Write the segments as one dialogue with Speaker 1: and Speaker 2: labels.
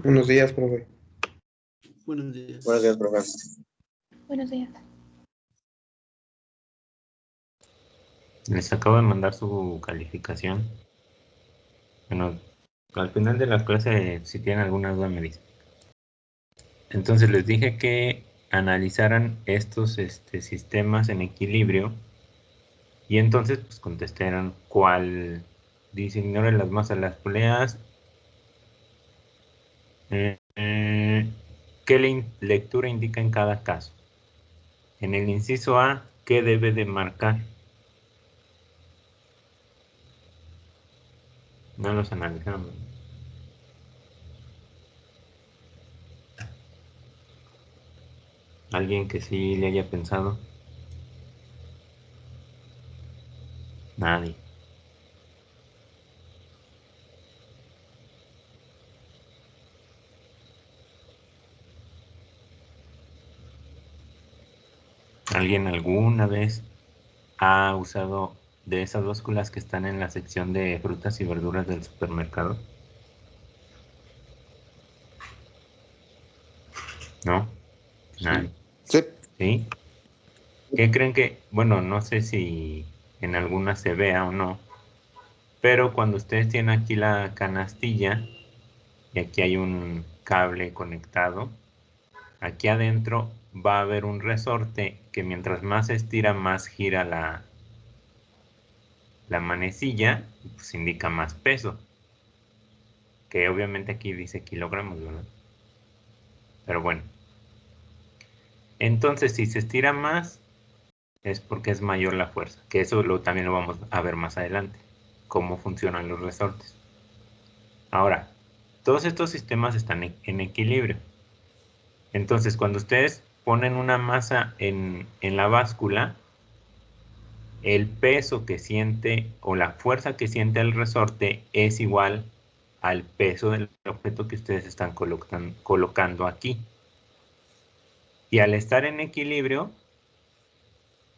Speaker 1: Buenos días, profe.
Speaker 2: Buenos días.
Speaker 3: Buenos días, profe.
Speaker 4: Buenos días.
Speaker 5: Les acabo de mandar su calificación. Bueno, al final de la clase, si tienen alguna duda, me dicen. Entonces les dije que analizaran estos sistemas en equilibrio y entonces pues contestaron cuál. Dice, ignore las masas, las poleas. ¿Qué lectura indica en cada caso? En el inciso A, ¿qué debe de marcar? No los analizamos. ¿Alguien que sí le haya pensado? Nadie. ¿Alguien alguna vez ha usado de esas básculas que están en la sección de frutas y verduras del supermercado? ¿No? Nadie.
Speaker 1: Sí.
Speaker 5: ¿Sí? ¿Qué creen que? Bueno, no sé si en alguna se vea o no, pero cuando ustedes tienen aquí la canastilla y aquí hay un cable conectado, aquí adentro va a haber un resorte que mientras más se estira, más gira la manecilla, pues indica más peso. Que obviamente aquí dice kilogramos, ¿verdad? Pero bueno. Entonces, si se estira más, es porque es mayor la fuerza. Que eso también lo vamos a ver más adelante. Cómo funcionan los resortes. Ahora, todos estos sistemas están en equilibrio. Entonces, cuando ustedes ponen una masa en la báscula, el peso que siente o la fuerza que siente el resorte es igual al peso del objeto que ustedes están colocando aquí. Y al estar en equilibrio,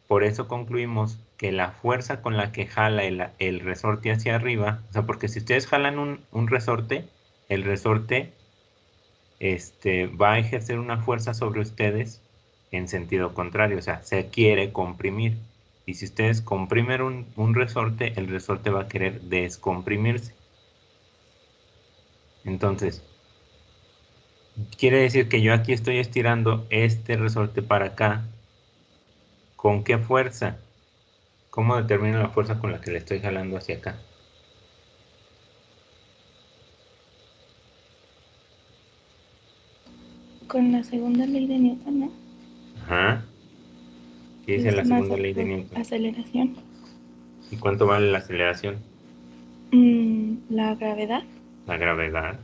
Speaker 5: por eso concluimos que la fuerza con la que jala el resorte hacia arriba, o sea, porque si ustedes jalan un resorte, el resorte va a ejercer una fuerza sobre ustedes en sentido contrario, o sea, se quiere comprimir. Y si ustedes comprimen un resorte, el resorte va a querer descomprimirse. Entonces, quiere decir que yo aquí estoy estirando este resorte para acá. ¿Con qué fuerza? ¿Cómo determino la fuerza con la que le estoy jalando hacia acá?
Speaker 4: Con la segunda ley de Newton, ¿no?
Speaker 5: Ajá. ¿Qué dice la segunda ley de Newton?
Speaker 4: Aceleración.
Speaker 5: ¿Y cuánto vale la aceleración?
Speaker 4: La gravedad.
Speaker 5: La gravedad.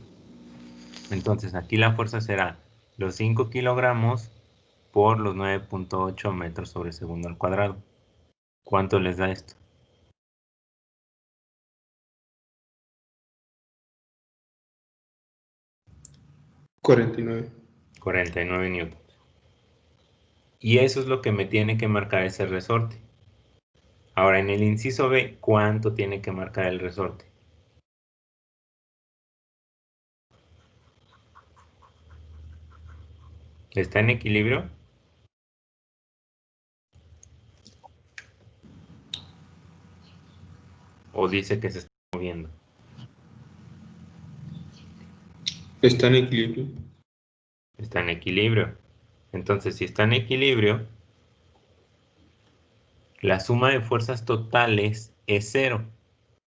Speaker 5: Entonces aquí la fuerza será los 5 kilogramos por los 9.8 metros sobre segundo al cuadrado. ¿Cuánto les da esto?
Speaker 1: 49.
Speaker 5: 49 newtons. Y eso es lo que me tiene que marcar ese resorte. Ahora, en el inciso B, ¿cuánto tiene que marcar el resorte? ¿Está en equilibrio? ¿O dice que se está moviendo?
Speaker 1: Está en equilibrio.
Speaker 5: Está en equilibrio. Entonces, si está en equilibrio, la suma de fuerzas totales es 0.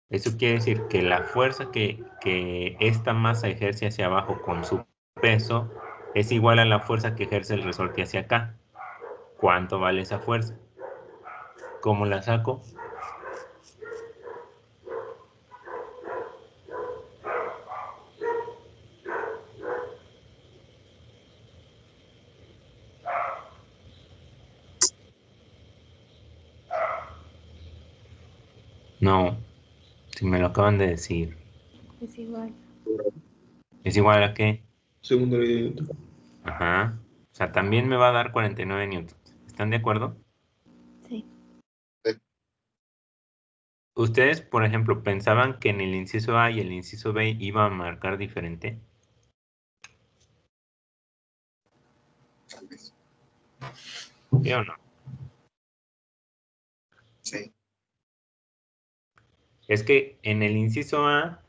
Speaker 5: Eso quiere decir que la fuerza que esta masa ejerce hacia abajo con su peso es igual a la fuerza que ejerce el resorte hacia acá. ¿Cuánto vale esa fuerza? ¿Cómo la saco? No, si me lo acaban de decir.
Speaker 4: Es igual.
Speaker 5: ¿Es igual a qué?
Speaker 1: Segunda ley de Newton.
Speaker 5: Ajá. O sea, también me va a dar 49 newtons. ¿Están de acuerdo?
Speaker 4: Sí.
Speaker 5: ¿Ustedes, por ejemplo, pensaban que en el inciso A y el inciso B iba a marcar diferente? ¿Sí o no?
Speaker 1: Sí.
Speaker 5: Es que en el inciso A,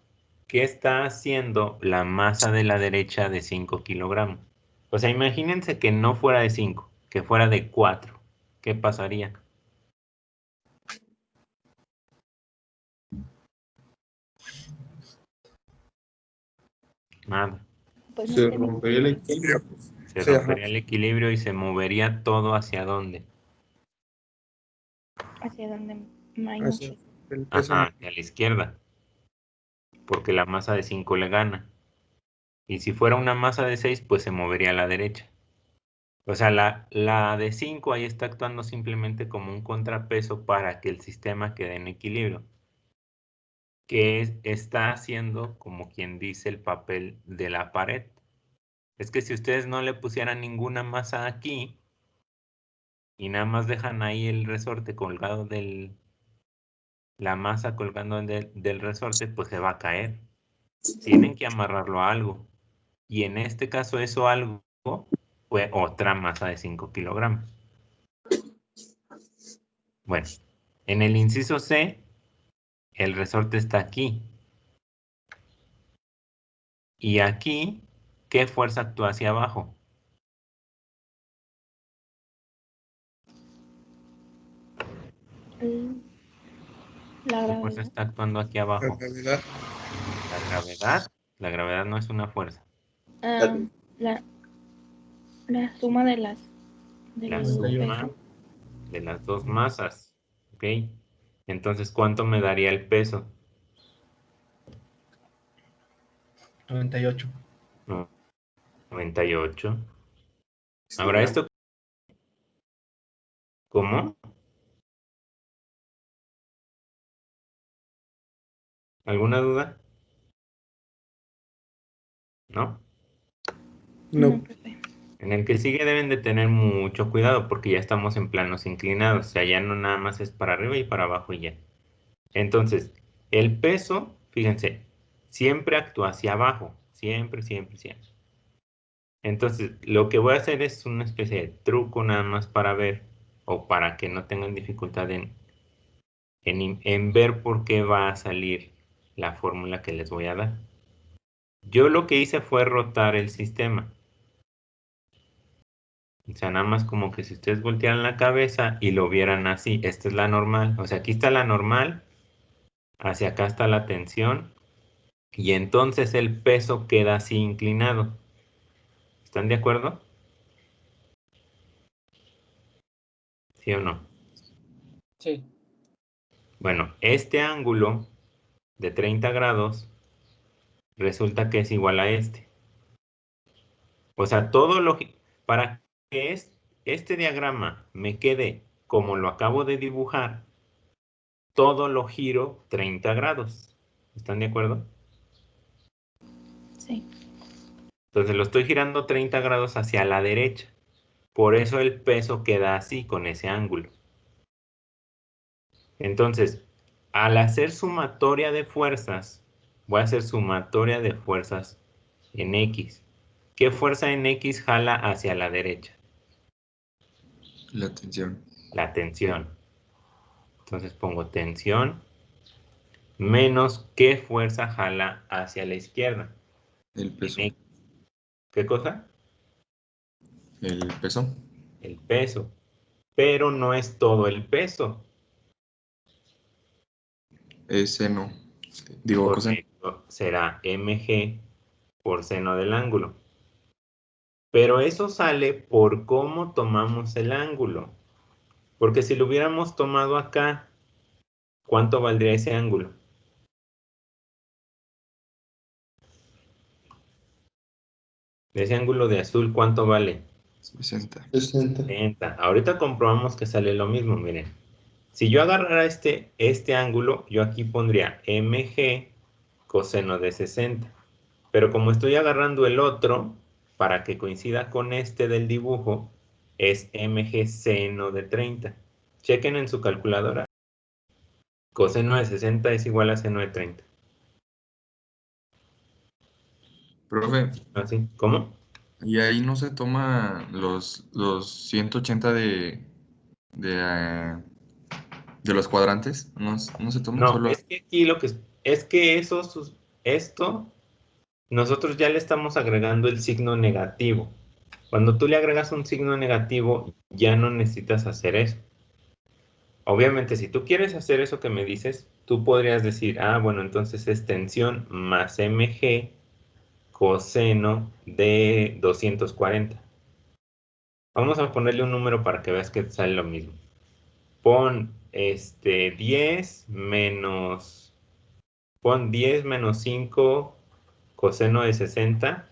Speaker 5: ¿qué está haciendo la masa de la derecha de 5 kilogramos? O sea, imagínense que no fuera de 5, que fuera de 4. ¿Qué pasaría? Nada.
Speaker 4: Pues no
Speaker 1: Se
Speaker 4: tiene
Speaker 1: rompería el
Speaker 4: equilibrio.
Speaker 1: equilibrio.
Speaker 5: Se
Speaker 1: Sí, ajá.
Speaker 5: rompería el equilibrio y se movería todo hacia dónde.
Speaker 4: Hacia donde hay
Speaker 1: Hacia
Speaker 4: muchos.
Speaker 1: el peso.
Speaker 5: Ajá, hacia la izquierda. Porque la masa de 5 le gana. Y si fuera una masa de 6, pues se movería a la derecha. O sea, la de 5 ahí está actuando simplemente como un contrapeso para que el sistema quede en equilibrio. Está haciendo, como quien dice, el papel de la pared. Es que si ustedes no le pusieran ninguna masa aquí y nada más dejan ahí el resorte colgado la masa colgando del resorte, pues se va a caer. Tienen que amarrarlo a algo. Y en este caso eso algo fue otra masa de 5 kilogramos. Bueno, en el inciso C, el resorte está aquí. Y aquí, ¿qué fuerza actúa hacia abajo?
Speaker 4: La
Speaker 5: ¿Qué fuerza
Speaker 4: gravedad.
Speaker 5: está actuando aquí
Speaker 1: La
Speaker 5: abajo?
Speaker 1: gravedad.
Speaker 5: La gravedad. La gravedad no es una fuerza.
Speaker 4: Ah, la, la suma de
Speaker 5: La
Speaker 4: del
Speaker 5: suma
Speaker 4: peso.
Speaker 5: de las dos masas. ¿Ok? Entonces, ¿cuánto me daría el peso?
Speaker 2: 98.
Speaker 5: 98. Ahora, ¿esto cómo? ¿Alguna duda? ¿No?
Speaker 4: No,
Speaker 1: No.
Speaker 4: profe.
Speaker 5: En el que sigue deben de tener mucho cuidado porque ya estamos en planos inclinados. O sea, ya no nada más es para arriba y para abajo y ya. Entonces, el peso, fíjense, siempre actúa hacia abajo. Siempre, siempre, siempre. Entonces, lo que voy a hacer es una especie de truco nada más para ver o para que no tengan dificultad en ver por qué va a salir la fórmula que les voy a dar. Yo lo que hice fue rotar el sistema. O sea, nada más como que si ustedes voltearan la cabeza y lo vieran así, esta es la normal. O sea, aquí está la normal, hacia acá está la tensión y entonces el peso queda así inclinado. ¿Están de acuerdo? ¿Sí o no?
Speaker 2: Sí.
Speaker 5: Bueno, este ángulo de 30 grados resulta que es igual a este. O sea, para que este diagrama me quede como lo acabo de dibujar, todo lo giro 30 grados. ¿Están de acuerdo?
Speaker 4: Sí.
Speaker 5: Entonces lo estoy girando 30 grados hacia la derecha. Por eso el peso queda así, con ese ángulo. Entonces, al hacer sumatoria de fuerzas, voy a hacer sumatoria de fuerzas en X. ¿Qué fuerza en X jala hacia la derecha?
Speaker 3: La tensión.
Speaker 5: La tensión. Entonces pongo tensión menos qué fuerza jala hacia la izquierda.
Speaker 3: El peso.
Speaker 5: ¿Qué cosa?
Speaker 3: El peso.
Speaker 5: El peso. Pero no es todo el peso.
Speaker 3: Es seno. Digo, coseno.
Speaker 5: Correcto. Será mg por seno del ángulo. Pero eso sale por cómo tomamos el ángulo. Porque si lo hubiéramos tomado acá, ¿cuánto valdría ese ángulo? Ese ángulo de azul, ¿cuánto vale?
Speaker 3: 60.
Speaker 1: 60.
Speaker 5: 60. Ahorita comprobamos que sale lo mismo, miren. Si yo agarrara este ángulo, yo aquí pondría mg coseno de 60. Pero como estoy agarrando el otro, para que coincida con este del dibujo, es mg seno de 30. Chequen en su calculadora. Coseno de 60 es igual a seno de 30.
Speaker 3: Profe,
Speaker 5: ¿Así? ¿Cómo?
Speaker 3: Y ahí no se toma los 180 de los cuadrantes, no se toman
Speaker 5: No,
Speaker 3: solo.
Speaker 5: es que aquí es que esto, nosotros ya le estamos agregando el signo negativo. Cuando tú le agregas un signo negativo, ya no necesitas hacer eso. Obviamente, si tú quieres hacer eso que me dices, tú podrías decir, ah, bueno, entonces es tensión más mg coseno de 240. Vamos a ponerle un número para que veas que sale lo mismo. Pon 10 menos 5 coseno de 60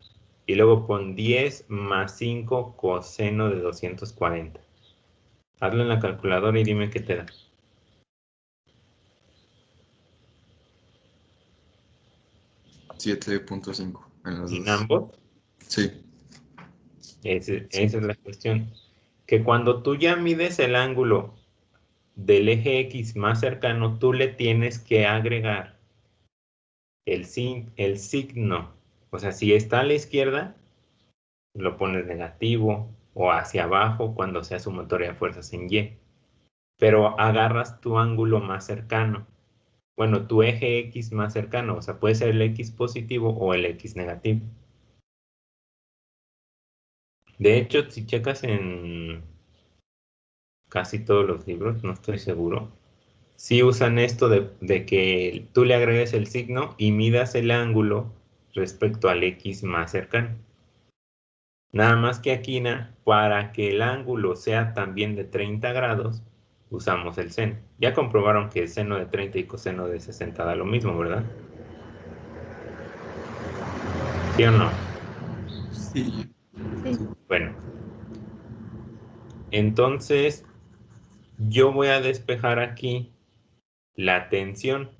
Speaker 5: y luego pon 10 más 5 coseno de 240. Hazlo en la calculadora y dime qué te da.
Speaker 3: 7.5 en los
Speaker 5: ¿En
Speaker 3: dos.
Speaker 5: ambos?
Speaker 3: Sí.
Speaker 5: Esa es la cuestión. Que cuando tú ya mides el ángulo del eje X más cercano, tú le tienes que agregar el signo. O sea, si está a la izquierda, lo pones negativo o hacia abajo cuando sea sumatoria de fuerzas en Y. Pero agarras tu ángulo más cercano. Bueno, tu eje X más cercano. O sea, puede ser el X positivo o el X negativo. De hecho, si checas en casi todos los libros, no estoy seguro, sí usan esto de que tú le agregues el signo y midas el ángulo respecto al X más cercano. Nada más que aquí, para que el ángulo sea también de 30 grados, usamos el seno. Ya comprobaron que el seno de 30 y coseno de 60 da lo mismo, ¿verdad? ¿Sí o no?
Speaker 3: Sí.
Speaker 4: Sí.
Speaker 5: Bueno, entonces yo voy a despejar aquí la tensión.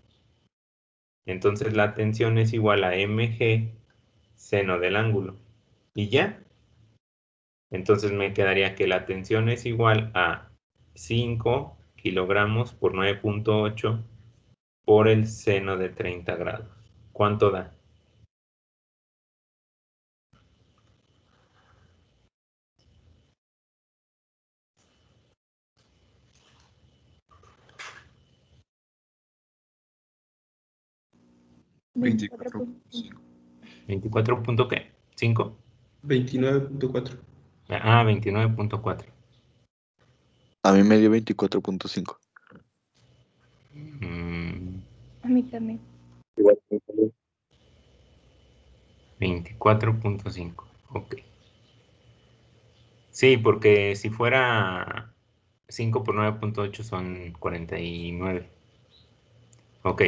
Speaker 5: Entonces la tensión es igual a mg seno del ángulo. Y ya. Entonces me quedaría que la tensión es igual a 5 kilogramos por 9.8 por el seno de 30 grados. ¿Cuánto da?
Speaker 3: Veinticuatro.
Speaker 5: 24 punto qué? ¿5?
Speaker 1: 29.4.
Speaker 5: Ah, 29.4.
Speaker 6: A mí me dio 24.5.
Speaker 4: A mí también.
Speaker 5: 24.5. Ok. Sí, porque si fuera 5 por 9.8 son 49. Ok.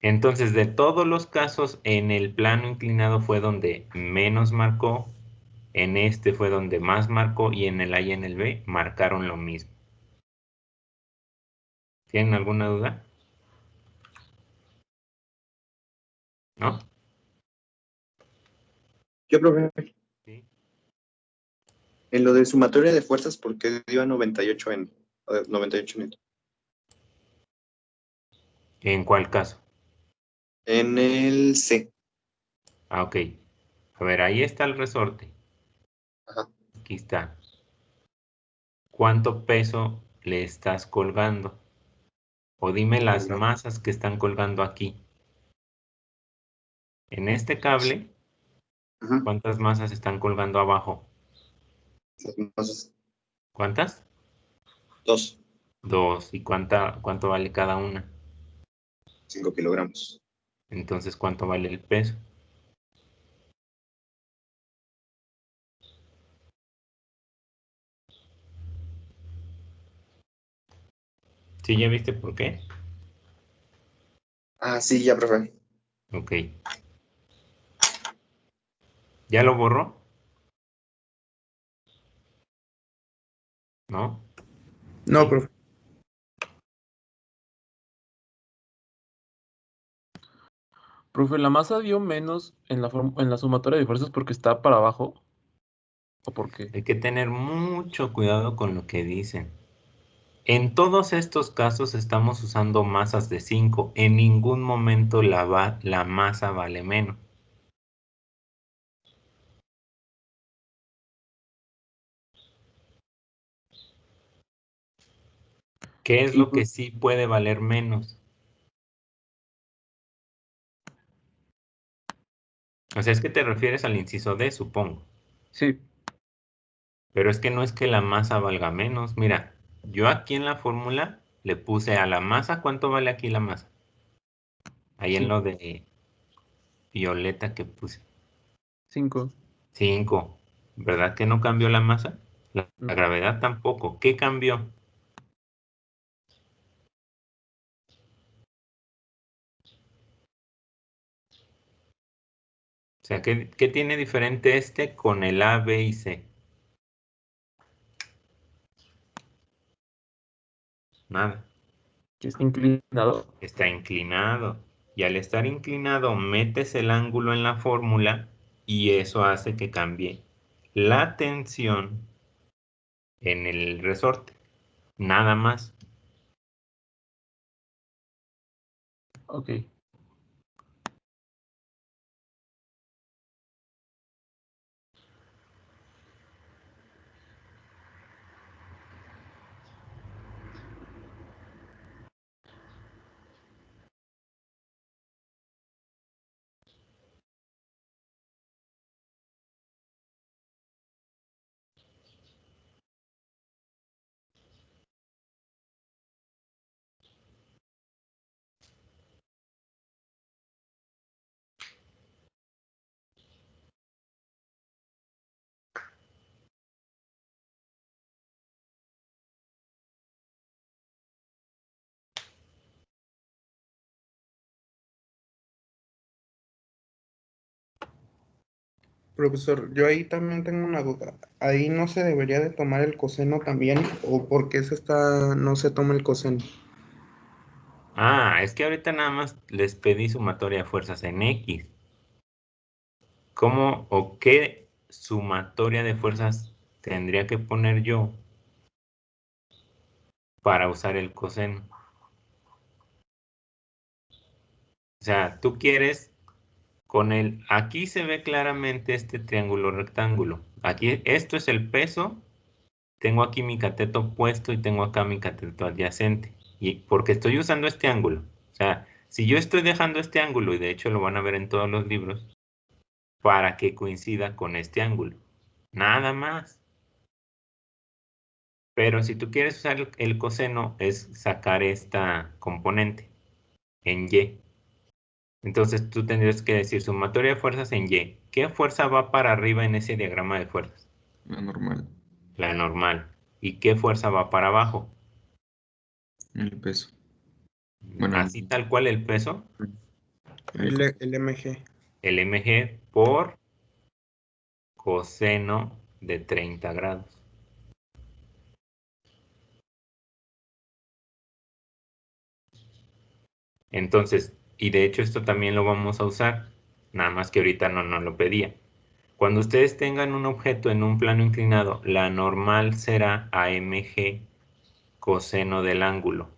Speaker 5: Entonces, de todos los casos, en el plano inclinado fue donde menos marcó, en este fue donde más marcó y en el A y en el B marcaron lo mismo. ¿Tienen alguna duda? ¿No?
Speaker 7: Yo, profe,
Speaker 5: Sí.
Speaker 7: en lo de sumatoria de fuerzas, ¿por qué dio a 98 en 98 newton?
Speaker 5: ¿En cuál caso?
Speaker 7: En el C.
Speaker 5: Ah, ok. A ver, ahí está el resorte.
Speaker 7: Ajá.
Speaker 5: Aquí está. ¿Cuánto peso le estás colgando? O dime las masas que están colgando aquí. En este cable,
Speaker 7: Ajá.
Speaker 5: ¿cuántas masas están colgando abajo?
Speaker 7: Entonces,
Speaker 5: ¿Cuántas?
Speaker 7: 2,
Speaker 5: Dos. ¿Y cuánto vale cada una?
Speaker 7: 5 kilogramos.
Speaker 5: Entonces, ¿cuánto vale el peso? ¿Sí ya viste por qué?
Speaker 7: Ah, sí, ya, profe.
Speaker 5: Ok. ¿Ya lo borró? ¿No?
Speaker 1: No, profe.
Speaker 8: Profe, ¿la masa dio menos en la sumatoria de fuerzas porque está para abajo? ¿O por qué?
Speaker 5: Hay que tener mucho cuidado con lo que dicen. En todos estos casos estamos usando masas de 5. En ningún momento la masa vale menos. ¿Qué es
Speaker 8: Sí,
Speaker 5: lo que sí puede valer menos? O sea, es que te refieres al inciso D, supongo.
Speaker 8: sí,
Speaker 5: Pero es que no es que la masa valga menos. Mira, yo aquí en la fórmula le puse a la masa, ¿cuánto vale aquí la masa? Ahí en
Speaker 8: sí,
Speaker 5: lo de violeta que puse.
Speaker 8: 5.
Speaker 5: 5. ¿Verdad que no cambió la masa? La
Speaker 8: No.
Speaker 5: gravedad tampoco. ¿Qué cambió? O sea, ¿qué tiene diferente este con el A, B y C? Nada.
Speaker 8: Que está inclinado.
Speaker 5: Está inclinado. Y al estar inclinado, metes el ángulo en la fórmula y eso hace que cambie la tensión en el resorte. Nada más.
Speaker 8: Ok.
Speaker 1: Profesor, yo ahí también tengo una duda. ¿Ahí no se debería de tomar el coseno también? ¿O por qué no se toma el coseno?
Speaker 5: Ah, es que ahorita nada más les pedí sumatoria de fuerzas en X. ¿Cómo o qué sumatoria de fuerzas tendría que poner yo para usar el coseno? O sea, tú quieres aquí se ve claramente este triángulo rectángulo. Aquí, esto es el peso. Tengo aquí mi cateto puesto y tengo acá mi cateto adyacente. Y porque estoy usando este ángulo. O sea, si yo estoy dejando este ángulo, y de hecho lo van a ver en todos los libros, para que coincida con este ángulo. Nada más. Pero si tú quieres usar el coseno, es sacar esta componente en Y. Entonces tú tendrías que decir sumatoria de fuerzas en Y. ¿Qué fuerza va para arriba en ese diagrama de fuerzas?
Speaker 3: La normal.
Speaker 5: La normal. ¿Y qué fuerza va para abajo?
Speaker 3: El peso. Bueno,
Speaker 5: Así tal cual el peso,
Speaker 3: el
Speaker 1: El MG.
Speaker 5: el mg por coseno de 30 grados. Entonces, y de hecho esto también lo vamos a usar, nada más que ahorita no lo pedía. Cuando ustedes tengan un objeto en un plano inclinado, la normal será AMG coseno del ángulo.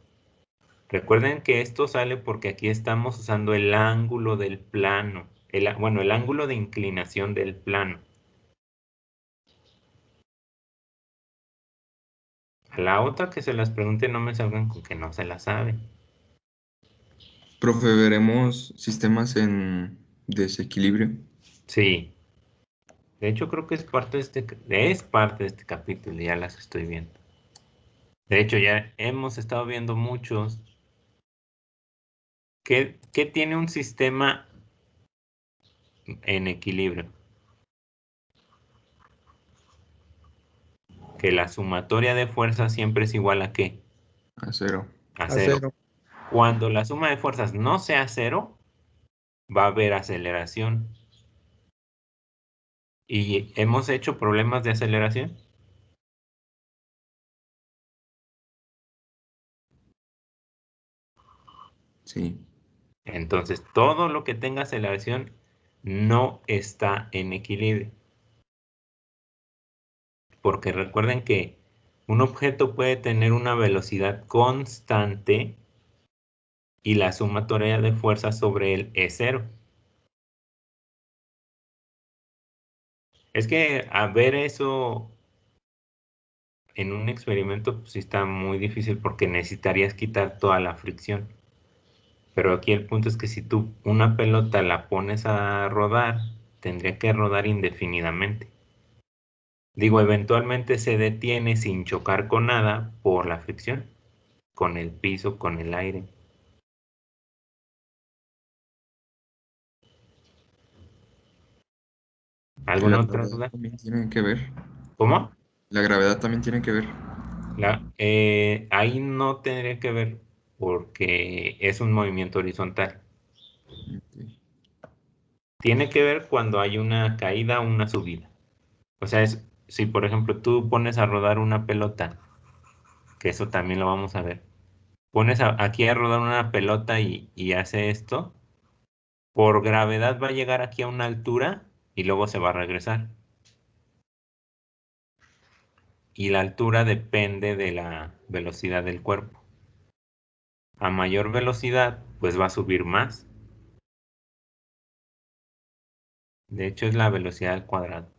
Speaker 5: Recuerden que esto sale porque aquí estamos usando el ángulo del plano, bueno, el ángulo de inclinación del plano. A la otra que se las pregunte no me salgan con que no se la saben.
Speaker 3: profe, veremos sistemas en desequilibrio.
Speaker 5: Sí, de hecho creo que es parte de este capítulo, ya las estoy viendo. De hecho ya hemos estado viendo muchos. ¿Qué tiene un sistema en equilibrio? Que la sumatoria de fuerzas siempre es igual a ¿qué?
Speaker 3: A cero.
Speaker 5: A
Speaker 1: A
Speaker 5: cero.
Speaker 1: cero.
Speaker 5: Cuando la suma de fuerzas no sea cero, va a haber aceleración. ¿Y hemos hecho problemas de aceleración?
Speaker 3: Sí.
Speaker 5: Entonces, todo lo que tenga aceleración no está en equilibrio. Porque recuerden que un objeto puede tener una velocidad constante y la sumatoria de fuerzas sobre él es cero. Es que a ver eso en un experimento pues sí está muy difícil porque necesitarías quitar toda la fricción. Pero aquí el punto es que si tú una pelota la pones a rodar, tendría que rodar indefinidamente. Digo, eventualmente se detiene sin chocar con nada por la fricción, con el piso, con el aire. ¿Alguna
Speaker 3: La
Speaker 5: otra
Speaker 3: gravedad
Speaker 5: duda?
Speaker 3: también tiene que ver.
Speaker 5: ¿Cómo?
Speaker 3: La gravedad también tiene que ver.
Speaker 5: Ahí no tendría que ver porque es un movimiento horizontal.
Speaker 3: Ok.
Speaker 5: Tiene que ver cuando hay una caída o una subida. O sea, si por ejemplo tú pones a rodar una pelota, que eso también lo vamos a ver, pones aquí a rodar una pelota y hace esto, por gravedad va a llegar aquí a una altura y luego se va a regresar. Y la altura depende de la velocidad del cuerpo. A mayor velocidad, pues va a subir más. De hecho, es la velocidad al cuadrado.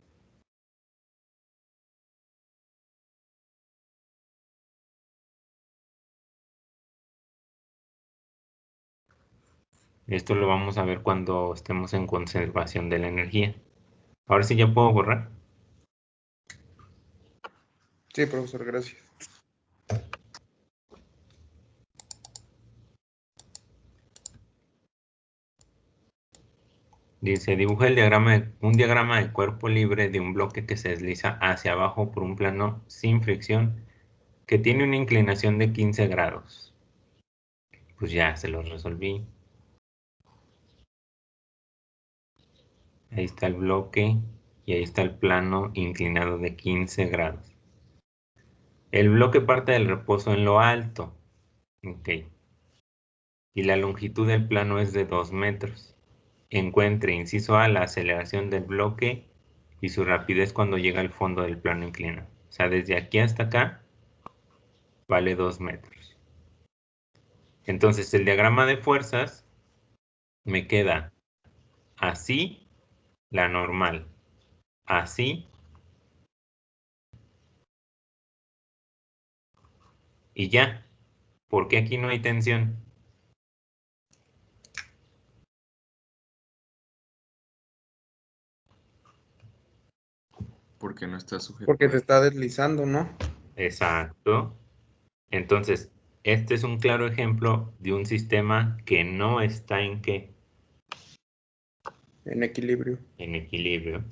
Speaker 5: Esto lo vamos a ver cuando estemos en conservación de la energía. Ahora sí ya puedo borrar.
Speaker 1: Sí, profesor, gracias.
Speaker 5: Dice, dibuja un diagrama de cuerpo libre de un bloque que se desliza hacia abajo por un plano sin fricción que tiene una inclinación de 15 grados. Pues ya se los resolví. Ahí está el bloque y ahí está el plano inclinado de 15 grados. El bloque parte del reposo en lo alto. Ok. Y la longitud del plano es de 2 metros. Encuentre, inciso A, la aceleración del bloque y su rapidez cuando llega al fondo del plano inclinado. O sea, desde aquí hasta acá vale 2 metros. Entonces, el diagrama de fuerzas me queda así, la normal, así y ya. Porque aquí no hay tensión.
Speaker 3: Porque no está sujeto.
Speaker 1: Porque se está deslizando, ¿no?
Speaker 5: Exacto. Entonces, este es un claro ejemplo de un sistema que no está en qué,
Speaker 1: En equilibrio.
Speaker 5: en equilibrio.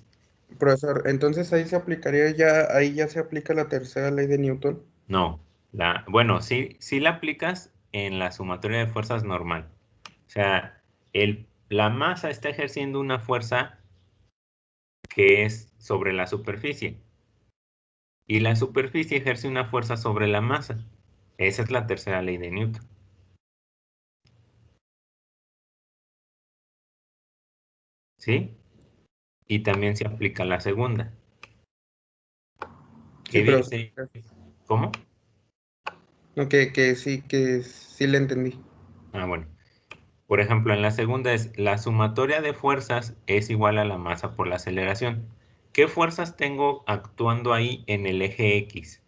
Speaker 1: Profesor, entonces ahí se aplicaría ya, ahí ya se aplica la tercera ley de Newton.
Speaker 5: No, bueno, sí la aplicas en la sumatoria de fuerzas normal. O sea, la masa está ejerciendo una fuerza que es sobre la superficie. Y la superficie ejerce una fuerza sobre la masa. Esa es la tercera ley de Newton. ¿Sí? Y también se aplica la segunda.
Speaker 1: Sí,
Speaker 5: ¿Qué
Speaker 1: pero
Speaker 5: dice? ¿Cómo?
Speaker 1: no, que sí le entendí.
Speaker 5: Ah, bueno. Por ejemplo, en la segunda es la sumatoria de fuerzas es igual a la masa por la aceleración. ¿Qué fuerzas tengo actuando ahí en el eje X?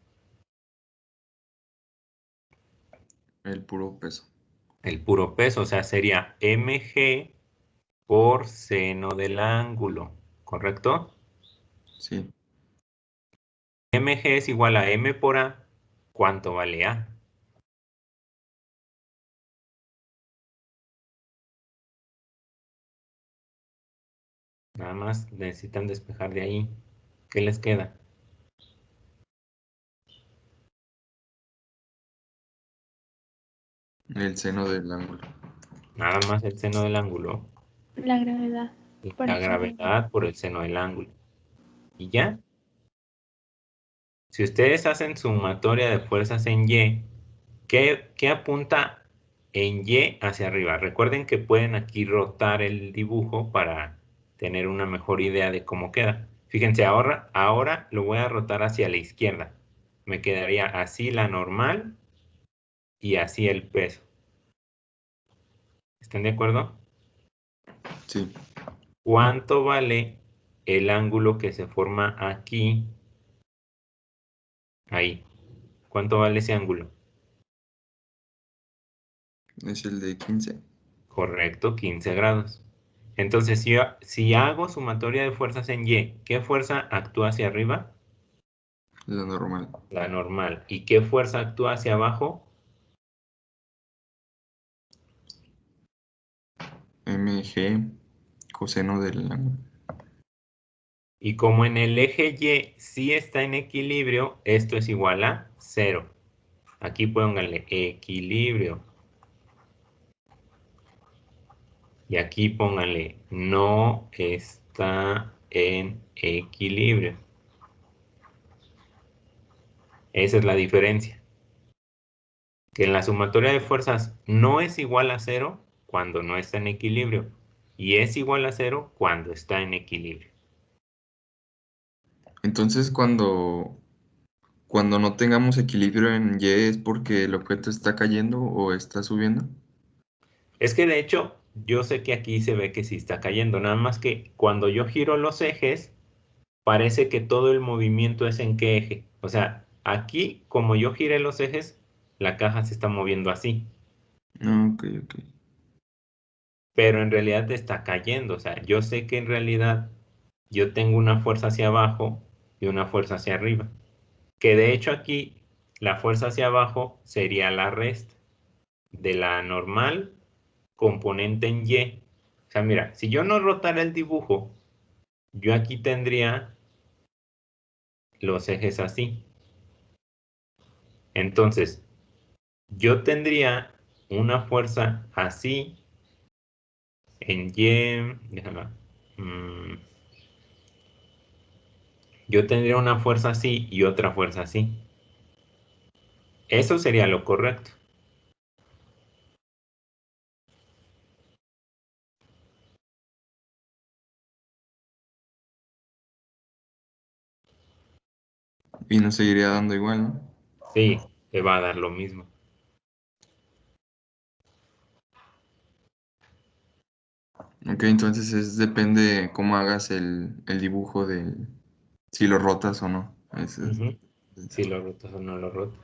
Speaker 3: El puro peso.
Speaker 5: El puro peso, o sea, sería mg por seno del ángulo, ¿correcto?
Speaker 3: Sí.
Speaker 5: Mg es igual a m por a, ¿cuánto vale a? Nada más necesitan despejar de ahí. ¿Qué les queda?
Speaker 3: El seno del ángulo.
Speaker 5: Nada más el seno del ángulo.
Speaker 4: La gravedad. Por
Speaker 5: La
Speaker 4: eso no.
Speaker 5: gravedad por el seno del ángulo. ¿Y ya? Si ustedes hacen sumatoria de fuerzas en Y, ¿qué apunta en Y hacia arriba? Recuerden que pueden aquí rotar el dibujo para tener una mejor idea de cómo queda. Fíjense, ahora lo voy a rotar hacia la izquierda. Me quedaría así la normal y así el peso. ¿Están de acuerdo?
Speaker 3: Sí.
Speaker 5: ¿Cuánto vale el ángulo que se forma aquí Ahí. ¿Cuánto vale ese ángulo?
Speaker 3: Es el de 15.
Speaker 5: Correcto, 15 grados. Entonces, si hago sumatoria de fuerzas en Y, ¿qué fuerza actúa hacia arriba?
Speaker 3: La normal.
Speaker 5: La normal. ¿Y qué fuerza actúa hacia abajo?
Speaker 3: mg coseno del ángulo.
Speaker 5: Y como en el eje Y sí está en equilibrio, esto es igual a 0. Aquí pónganle equilibrio. Y aquí pónganle no está en equilibrio. Esa es la diferencia. Que en la sumatoria de fuerzas no es igual a 0 cuando no está en equilibrio. Y es igual a 0 cuando está en equilibrio.
Speaker 3: Entonces, cuando no tengamos equilibrio en Y es porque el objeto está cayendo o está subiendo.
Speaker 5: Es que de hecho, yo sé que aquí se ve que sí está cayendo. Nada más que cuando yo giro los ejes, parece que todo el movimiento es en qué eje. O sea, aquí, como yo giré los ejes, la caja se está moviendo así.
Speaker 3: Ah, ok, ok.
Speaker 5: Pero en realidad está cayendo. O sea, yo sé que en realidad yo tengo una fuerza hacia abajo y una fuerza hacia arriba. Que de hecho aquí la fuerza hacia abajo sería la resta de la normal componente en Y. O sea, mira, si yo no rotara el dibujo, yo aquí tendría los ejes así. Entonces, yo tendría una fuerza así en Y. Déjame. Yo tendría una fuerza así y otra fuerza así. Eso sería lo correcto.
Speaker 3: Y nos seguiría dando igual, ¿no?
Speaker 5: Sí, te va a dar lo mismo.
Speaker 3: Ok, entonces depende cómo hagas el dibujo si lo rotas o no.
Speaker 5: Ujú. Si lo rotas o no lo rotas.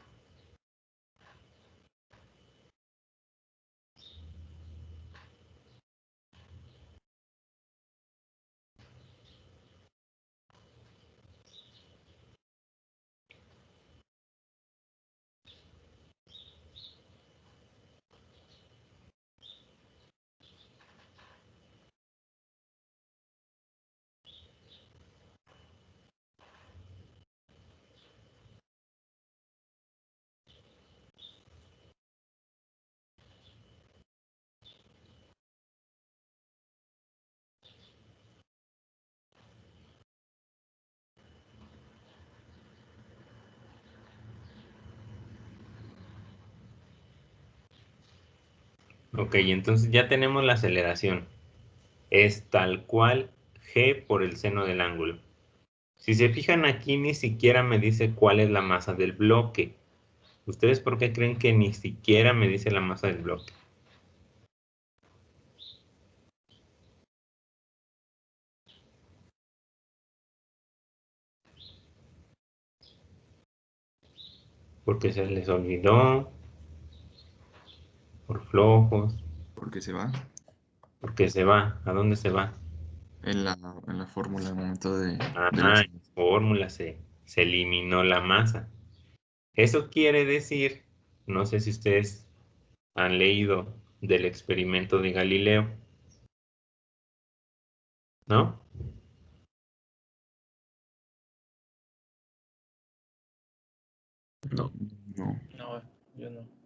Speaker 5: Ok, entonces ya tenemos la aceleración. Es tal cual g por el seno del ángulo. Si se fijan aquí, ni siquiera me dice cuál es la masa del bloque. ¿Ustedes por qué creen que ni siquiera me dice la masa del bloque? Porque se les olvidó, por flojos,
Speaker 3: Porque se va
Speaker 5: porque se va. ¿A dónde se va?
Speaker 3: en la fórmula al momento de la...
Speaker 5: Ah, en la fórmula se eliminó la masa. Eso quiere decir, no sé si ustedes han leído del experimento de Galileo, ¿no?
Speaker 8: No.
Speaker 3: No.
Speaker 2: No, yo no.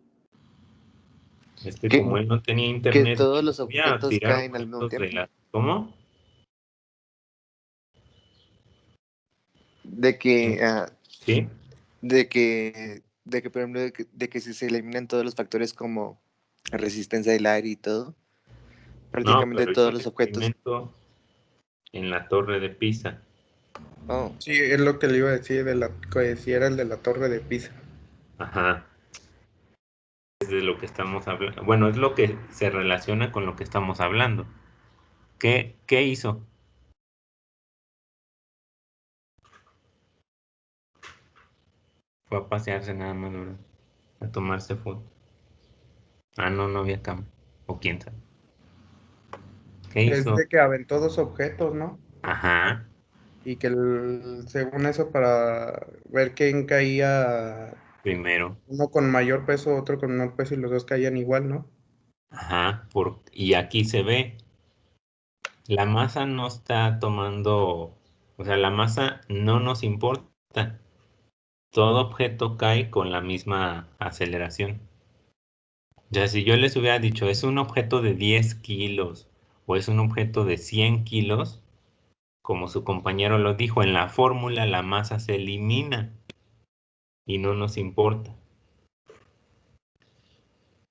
Speaker 5: Es que
Speaker 6: ¿Qué?
Speaker 5: como él no tenía
Speaker 6: Que
Speaker 5: internet,
Speaker 6: todos los
Speaker 5: voy a
Speaker 6: objetos
Speaker 5: tirar
Speaker 6: caen al mismo
Speaker 5: objetos de
Speaker 6: tiempo.
Speaker 5: la... ¿Cómo?
Speaker 6: De que,
Speaker 5: ¿Sí?
Speaker 6: por ejemplo, de que si se eliminan todos los factores como resistencia del aire y todo,
Speaker 5: No,
Speaker 6: prácticamente
Speaker 5: pero hizo
Speaker 6: todos
Speaker 5: el
Speaker 6: los objetos.
Speaker 5: experimento en la torre de Pisa.
Speaker 6: Oh,
Speaker 1: Sí, es lo que le iba a decir que si era el de la Torre de Pisa.
Speaker 5: Ajá. Es de lo que estamos hablando. Bueno, es lo que se relaciona con lo que estamos hablando. ¿Qué hizo? Fue a pasearse nada más, ¿verdad? A tomarse foto. Ah, no, no había cámara. O quién sabe. ¿Qué
Speaker 1: Es
Speaker 5: hizo?
Speaker 1: de que aventó dos objetos, ¿no?
Speaker 5: Ajá.
Speaker 1: Y que según eso, para ver quién caía,
Speaker 5: Primero.
Speaker 1: uno con mayor peso, otro con menor peso, y los dos caían igual, ¿no?
Speaker 5: Ajá. Y aquí se ve. La masa no está tomando. O sea, la masa no nos importa. Todo objeto cae con la misma aceleración. Ya si yo les hubiera dicho, es un objeto de 10 kilos o es un objeto de 100 kilos, como su compañero lo dijo, en la fórmula la masa se elimina y no nos importa.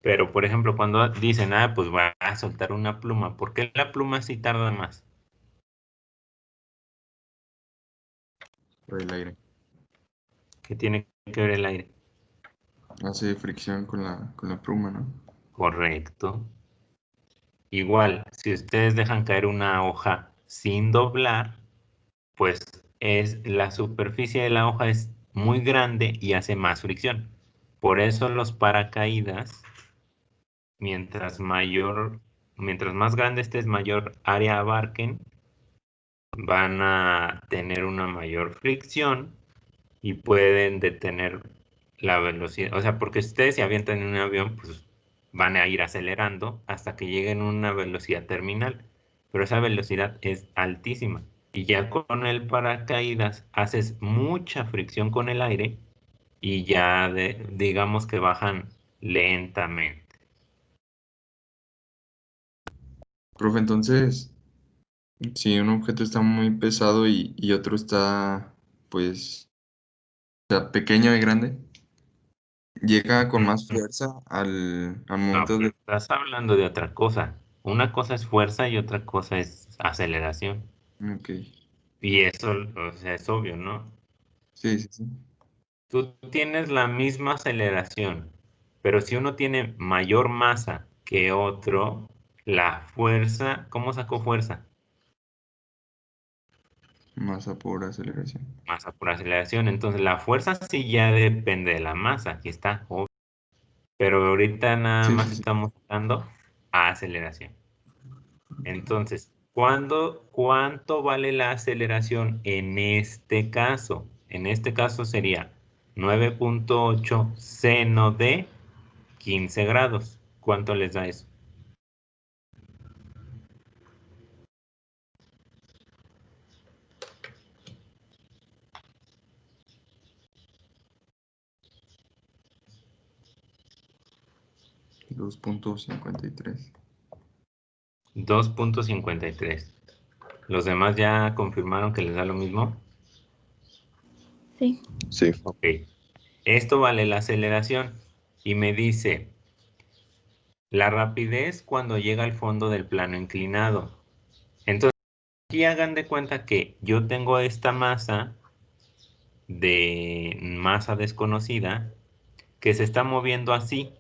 Speaker 5: Pero, por ejemplo, cuando dicen, pues voy a soltar una pluma, ¿por qué la pluma sí tarda más?
Speaker 3: Por el aire.
Speaker 5: ¿Qué tiene que ver el aire?
Speaker 3: Hace fricción con la pluma, ¿no?
Speaker 5: Correcto. Igual, si ustedes dejan caer una hoja sin doblar, pues la superficie de la hoja es muy grande y hace más fricción. Por eso los paracaídas, mientras más grande estés, mayor área abarquen, van a tener una mayor fricción y pueden detener la velocidad. O sea, porque ustedes se avientan en un avión, pues van a ir acelerando hasta que lleguen a una velocidad terminal. Pero esa velocidad es altísima. Y ya con el paracaídas haces mucha fricción con el aire y ya digamos que bajan lentamente.
Speaker 3: Profe, entonces, si un objeto está muy pesado y otro está, pues, o sea, pequeño y grande, llega con más
Speaker 5: Ujú.
Speaker 3: fuerza al
Speaker 5: No,
Speaker 3: momento
Speaker 5: pero
Speaker 3: de...
Speaker 5: estás hablando de otra cosa. Una cosa es fuerza y otra cosa es aceleración.
Speaker 3: Ok,
Speaker 5: Y eso, o sea, es obvio, ¿no?
Speaker 3: sí, sí, sí.
Speaker 5: Tú tienes la misma aceleración, pero si uno tiene mayor masa que otro, la fuerza, ¿cómo sacó fuerza?
Speaker 3: Masa por aceleración.
Speaker 5: Masa por aceleración. Entonces, la fuerza sí ya depende de la masa, aquí está, obvio. Pero ahorita nada
Speaker 3: Sí,
Speaker 5: más
Speaker 3: sí, sí.
Speaker 5: estamos usando aceleración. Entonces, ¿cuánto vale la aceleración en este caso? En este caso sería 9.8 seno de 15 grados. ¿Cuánto les da eso?
Speaker 3: 2.53.
Speaker 5: 2.53. ¿Los demás ya confirmaron que les da lo mismo?
Speaker 4: Sí.
Speaker 7: Sí.
Speaker 5: Ok. Esto vale la aceleración. Y me dice, la rapidez cuando llega al fondo del plano inclinado. Entonces, aquí hagan de cuenta que yo tengo esta masa de masa desconocida que se está moviendo así,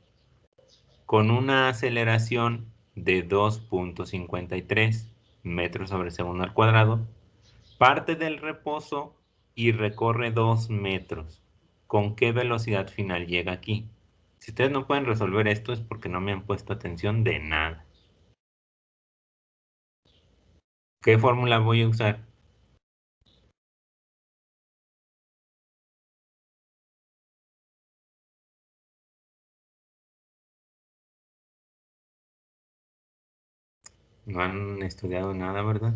Speaker 5: con una aceleración de 2.53 metros sobre segundo al cuadrado, parte del reposo y recorre 2 metros. ¿Con qué velocidad final llega aquí? Si ustedes no pueden resolver esto es porque no me han puesto atención de nada. ¿Qué fórmula voy a usar? No han estudiado nada, ¿verdad?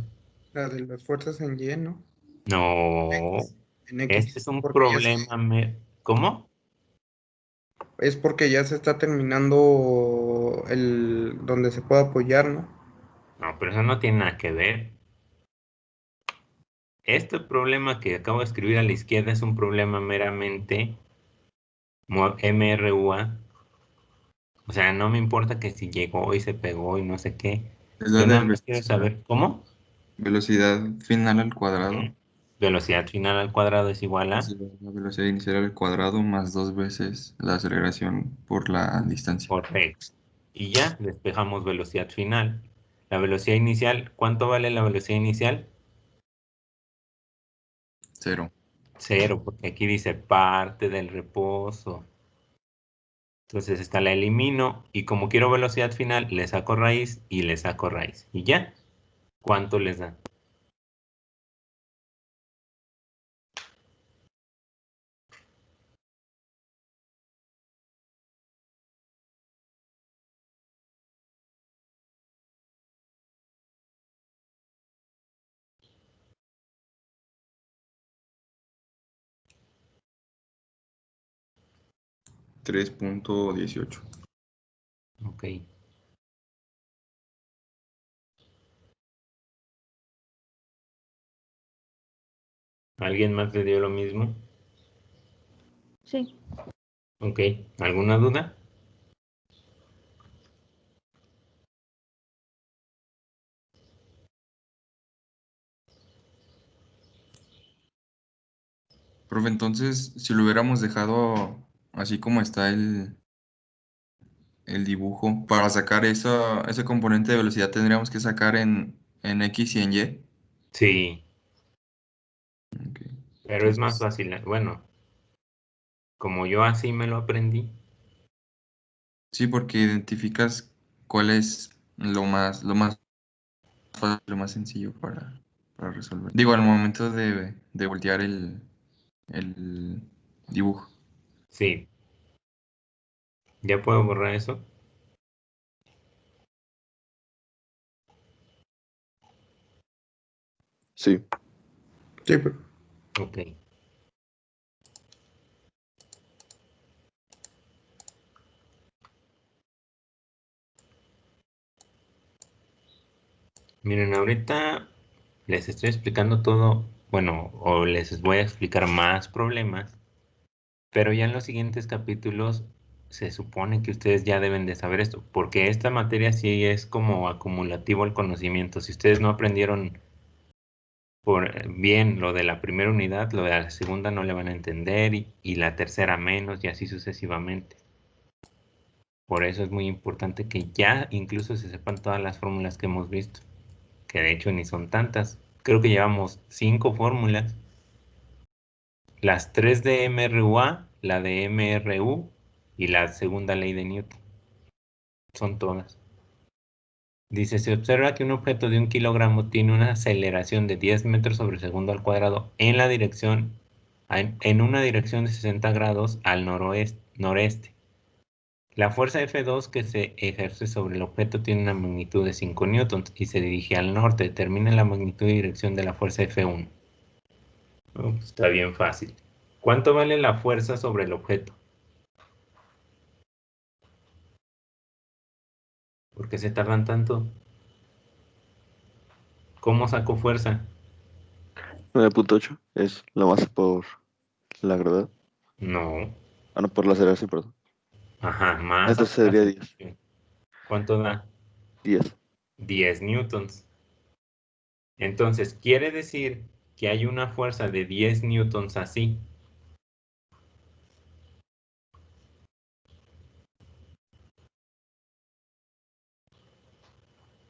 Speaker 1: La de las fuerzas en Y, ¿no?
Speaker 5: No,
Speaker 1: X, en X,
Speaker 5: este es un
Speaker 1: porque ya
Speaker 5: problema. ¿Cómo?
Speaker 1: es porque ya se está terminando el donde se puede apoyar, ¿no?
Speaker 5: No, pero eso no tiene nada que ver. Este problema que acabo de escribir a la izquierda es un problema meramente MRUA. O sea, no me importa que si llegó y se pegó y no sé qué.
Speaker 3: Es la
Speaker 5: Yo
Speaker 3: de
Speaker 5: nada más quiero saber cómo.
Speaker 3: velocidad final al cuadrado.
Speaker 5: Ujú. Velocidad final al cuadrado es igual
Speaker 3: Es
Speaker 5: a,
Speaker 3: la velocidad inicial al cuadrado más dos veces la aceleración por la distancia.
Speaker 5: correcto. Y ya despejamos velocidad final. La velocidad inicial, ¿cuánto vale la velocidad inicial?
Speaker 3: 0.
Speaker 5: 0, porque aquí dice parte del reposo. Entonces esta la elimino y como quiero velocidad final, le saco raíz y le saco raíz. Y ya. ¿Cuánto les da?
Speaker 3: $3.18.
Speaker 5: Ok. ¿Alguien más le dio lo mismo?
Speaker 4: Sí.
Speaker 5: Ok. ¿Alguna duda?
Speaker 3: Profe, entonces, si lo hubiéramos dejado así como está el dibujo, para sacar ese componente de velocidad tendríamos que sacar en X y en Y.
Speaker 5: Sí,
Speaker 3: Ok.
Speaker 5: pero es más
Speaker 3: Entonces,
Speaker 5: fácil. Bueno, como yo así me lo aprendí.
Speaker 3: sí, porque identificas cuál es lo más fácil, lo más sencillo para resolver. Digo, al momento de voltear el dibujo.
Speaker 5: Sí. ¿Ya puedo borrar eso?
Speaker 7: Sí.
Speaker 1: Sí, pero
Speaker 5: Ok. Miren, ahorita les estoy explicando todo, bueno, o les voy a explicar más problemas, pero ya en los siguientes capítulos se supone que ustedes ya deben de saber esto, porque esta materia sí es como acumulativo el conocimiento. Si ustedes no aprendieron bien lo de la primera unidad, lo de la segunda no le van a entender y la tercera menos y así sucesivamente. Por eso es muy importante que ya incluso se sepan todas las fórmulas que hemos visto, que de hecho ni son tantas. Creo que llevamos 5 fórmulas. Las 3 de MRUA, la de MRU y la segunda ley de Newton. Son todas. Dice, se observa que un objeto de 1 kilogramo tiene una aceleración de 10 metros sobre segundo al cuadrado en una dirección de 60 grados al noreste. La fuerza F2 que se ejerce sobre el objeto tiene una magnitud de 5 newtons y se dirige al norte. Determina la magnitud y dirección de la fuerza F1. Pues está bien fácil. ¿Cuánto vale la fuerza sobre el objeto? ¿Por qué se tardan tanto? ¿Cómo saco fuerza?
Speaker 7: 9.8 es la masa por la gravedad.
Speaker 5: No.
Speaker 7: Ah, no, por la aceleración, perdón.
Speaker 5: Ajá, más
Speaker 7: Entonces sería 10.
Speaker 5: aceleración. ¿Cuánto da?
Speaker 7: 10.
Speaker 5: 10 newtons. Entonces, quiere decir que hay una fuerza de 10 newtons así.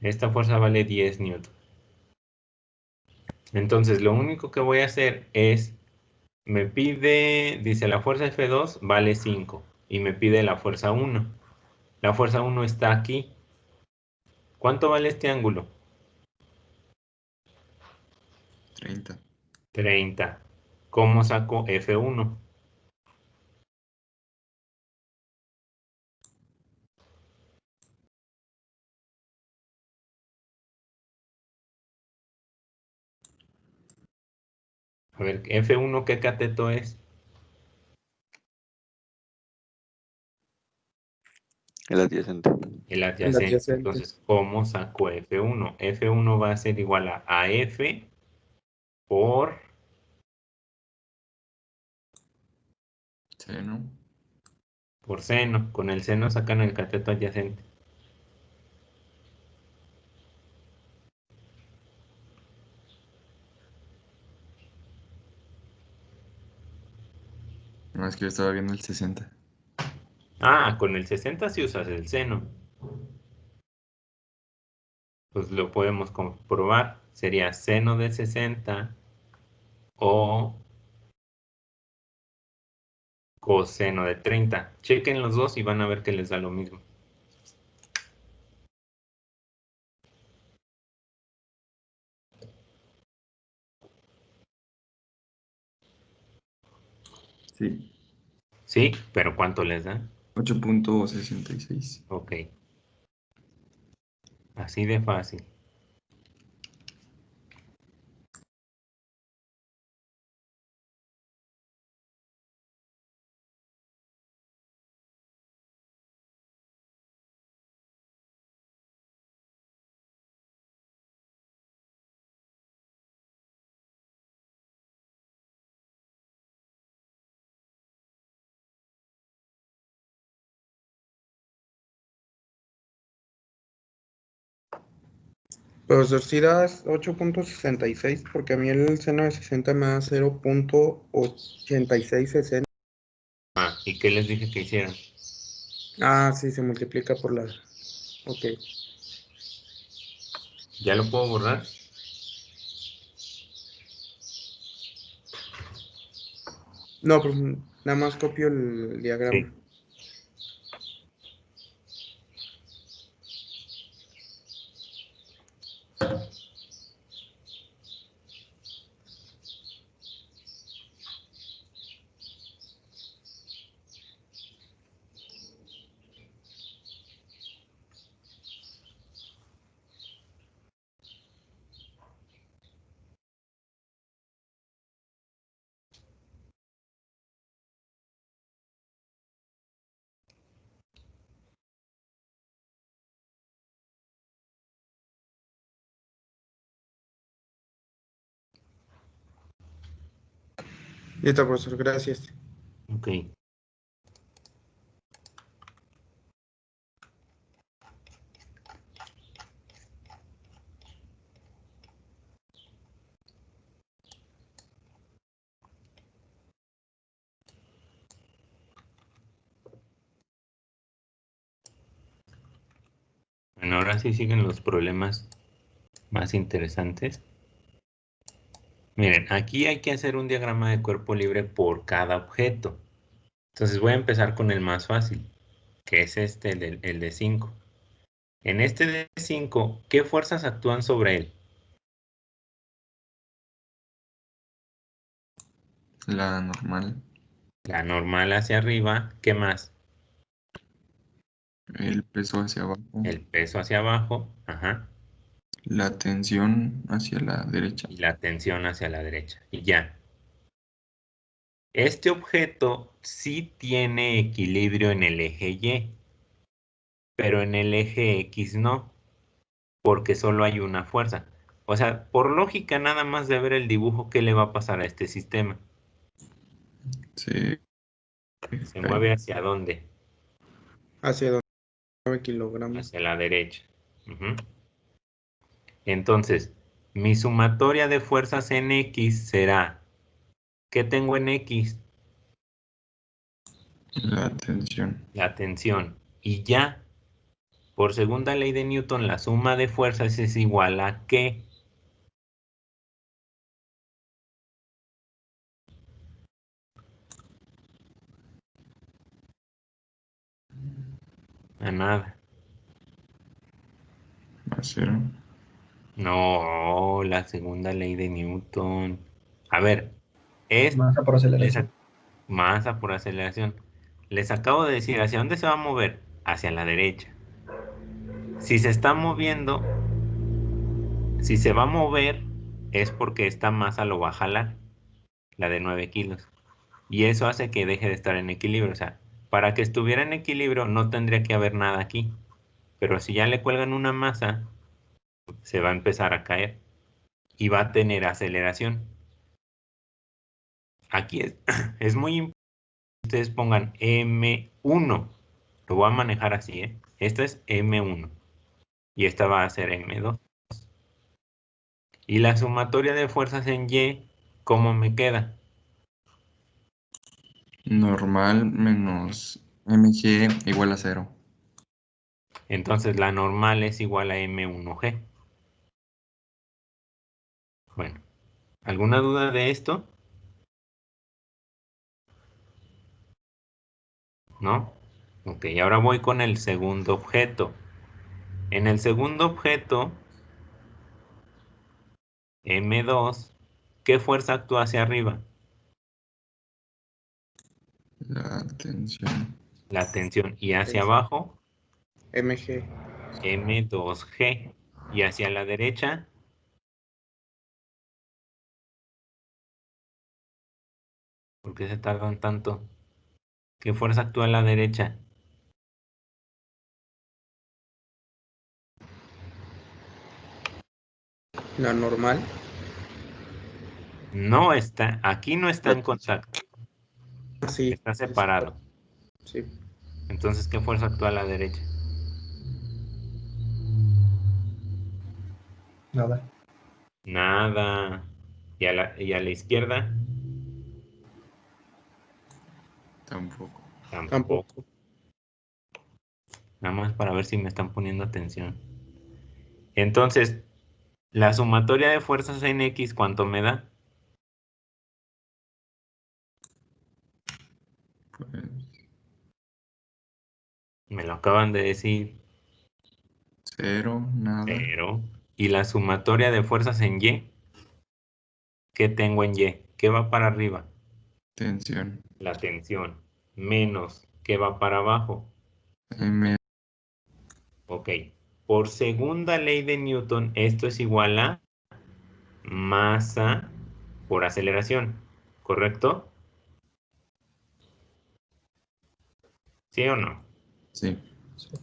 Speaker 5: Esta fuerza vale 10 newtons. Entonces, lo único que voy a hacer es, me pide, dice la fuerza F2 vale 5 y me pide la fuerza 1. La fuerza 1 está aquí. ¿Cuánto vale este ángulo?
Speaker 3: 30.
Speaker 5: 30. ¿Cómo saco F1? A ver, F1, ¿qué cateto es?
Speaker 7: El adyacente.
Speaker 5: El
Speaker 1: el
Speaker 5: adyacente.
Speaker 1: adyacente.
Speaker 5: Entonces, ¿cómo saco F1? F1 va a ser igual a F por
Speaker 3: Seno.
Speaker 5: seno. Con el seno sacan el cateto adyacente.
Speaker 3: No, es que yo estaba viendo el 60.
Speaker 5: Ah, con el 60 si usas el seno. Pues lo podemos comprobar. Sería seno de 60 o coseno de 30. Chequen los dos y van a ver que les da lo mismo.
Speaker 3: Sí.
Speaker 5: Sí, pero ¿cuánto les da?
Speaker 3: 8.66.
Speaker 5: Ok. Así de fácil.
Speaker 1: Profesor, si das 8.66 porque a mí el seno de 60 me da 0.8660.
Speaker 5: Ah, ¿y qué les dije que hicieran?
Speaker 1: Ah, sí, se multiplica por la... Ok.
Speaker 5: ¿Ya lo puedo borrar?
Speaker 1: No, pues nada más copio el diagrama.
Speaker 5: Sí.
Speaker 1: Listo, profesor, gracias.
Speaker 5: Ok. Bueno, ahora sí siguen los problemas más interesantes. Miren, aquí hay que hacer un diagrama de cuerpo libre por cada objeto. Entonces voy a empezar con el más fácil, que es este, el de 5. En este de 5, ¿qué fuerzas actúan sobre él?
Speaker 3: La normal.
Speaker 5: La normal hacia arriba, ¿qué más?
Speaker 3: El peso hacia abajo.
Speaker 5: El peso hacia abajo, ajá,
Speaker 3: La tensión hacia la derecha.
Speaker 5: y la tensión hacia la derecha, y ya. Este objeto sí tiene equilibrio en el eje Y, pero en el eje X no, porque solo hay una fuerza. O sea, por lógica nada más de ver el dibujo, ¿qué le va a pasar a este sistema?
Speaker 3: Se
Speaker 5: ¿Se
Speaker 3: cae.
Speaker 5: mueve hacia dónde?
Speaker 1: Hacia 9 kilogramos.
Speaker 5: Hacia la derecha. Ujú. Entonces, mi sumatoria de fuerzas en X será, ¿qué tengo en X?
Speaker 3: La tensión.
Speaker 5: La tensión. Y ya, por segunda ley de Newton, la suma de fuerzas es igual a ¿qué? A nada.
Speaker 3: A cero.
Speaker 5: No, la segunda ley de Newton. A ver, es
Speaker 2: Masa por aceleración.
Speaker 5: masa por aceleración. Les acabo de decir, ¿hacia dónde se va a mover? Hacia la derecha. Si se está moviendo, si se va a mover, es porque esta masa lo va a jalar, la de 9 kilos. Y eso hace que deje de estar en equilibrio. O sea, para que estuviera en equilibrio no tendría que haber nada aquí. Pero si ya le cuelgan una masa, se va a empezar a caer y va a tener aceleración. Aquí es muy importante que ustedes pongan M1. Lo voy a manejar así, ¿eh? Esta es M1 y esta va a ser M2. Y la sumatoria de fuerzas en Y, ¿cómo me queda?
Speaker 3: Normal menos mg igual a cero.
Speaker 5: Entonces la normal es igual a M1G. Bueno, ¿alguna duda de esto? ¿no? Ok, ahora voy con el segundo objeto. En el segundo objeto, M2, ¿qué fuerza actúa hacia arriba?
Speaker 3: La tensión.
Speaker 5: La tensión. Y hacia
Speaker 1: Tensión.
Speaker 5: abajo,
Speaker 1: MG.
Speaker 5: M2G. Y hacia la derecha, ¿por qué se tardan tanto? ¿Qué fuerza actúa a la derecha?
Speaker 1: La normal.
Speaker 5: No está, aquí no está en contacto,
Speaker 1: Así.
Speaker 5: está separado.
Speaker 1: Sí.
Speaker 5: Entonces, ¿qué fuerza actúa a la derecha?
Speaker 2: Nada.
Speaker 5: Nada. ¿Y a la izquierda?
Speaker 3: Tampoco.
Speaker 5: Tampoco.
Speaker 1: Tampoco.
Speaker 5: Nada más para ver si me están poniendo atención. Entonces, la sumatoria de fuerzas en X, ¿cuánto me da?
Speaker 3: Pues,
Speaker 5: Me lo acaban de decir.
Speaker 3: 0, nada.
Speaker 5: 0. ¿Y la sumatoria de fuerzas en Y? ¿Qué tengo en Y? ¿Qué va para arriba?
Speaker 3: Tensión.
Speaker 5: La tensión. Menos, ¿qué va para abajo?
Speaker 3: M.
Speaker 5: Ok. Por segunda ley de Newton, esto es igual a masa por aceleración, ¿correcto? ¿Sí o no?
Speaker 3: Sí.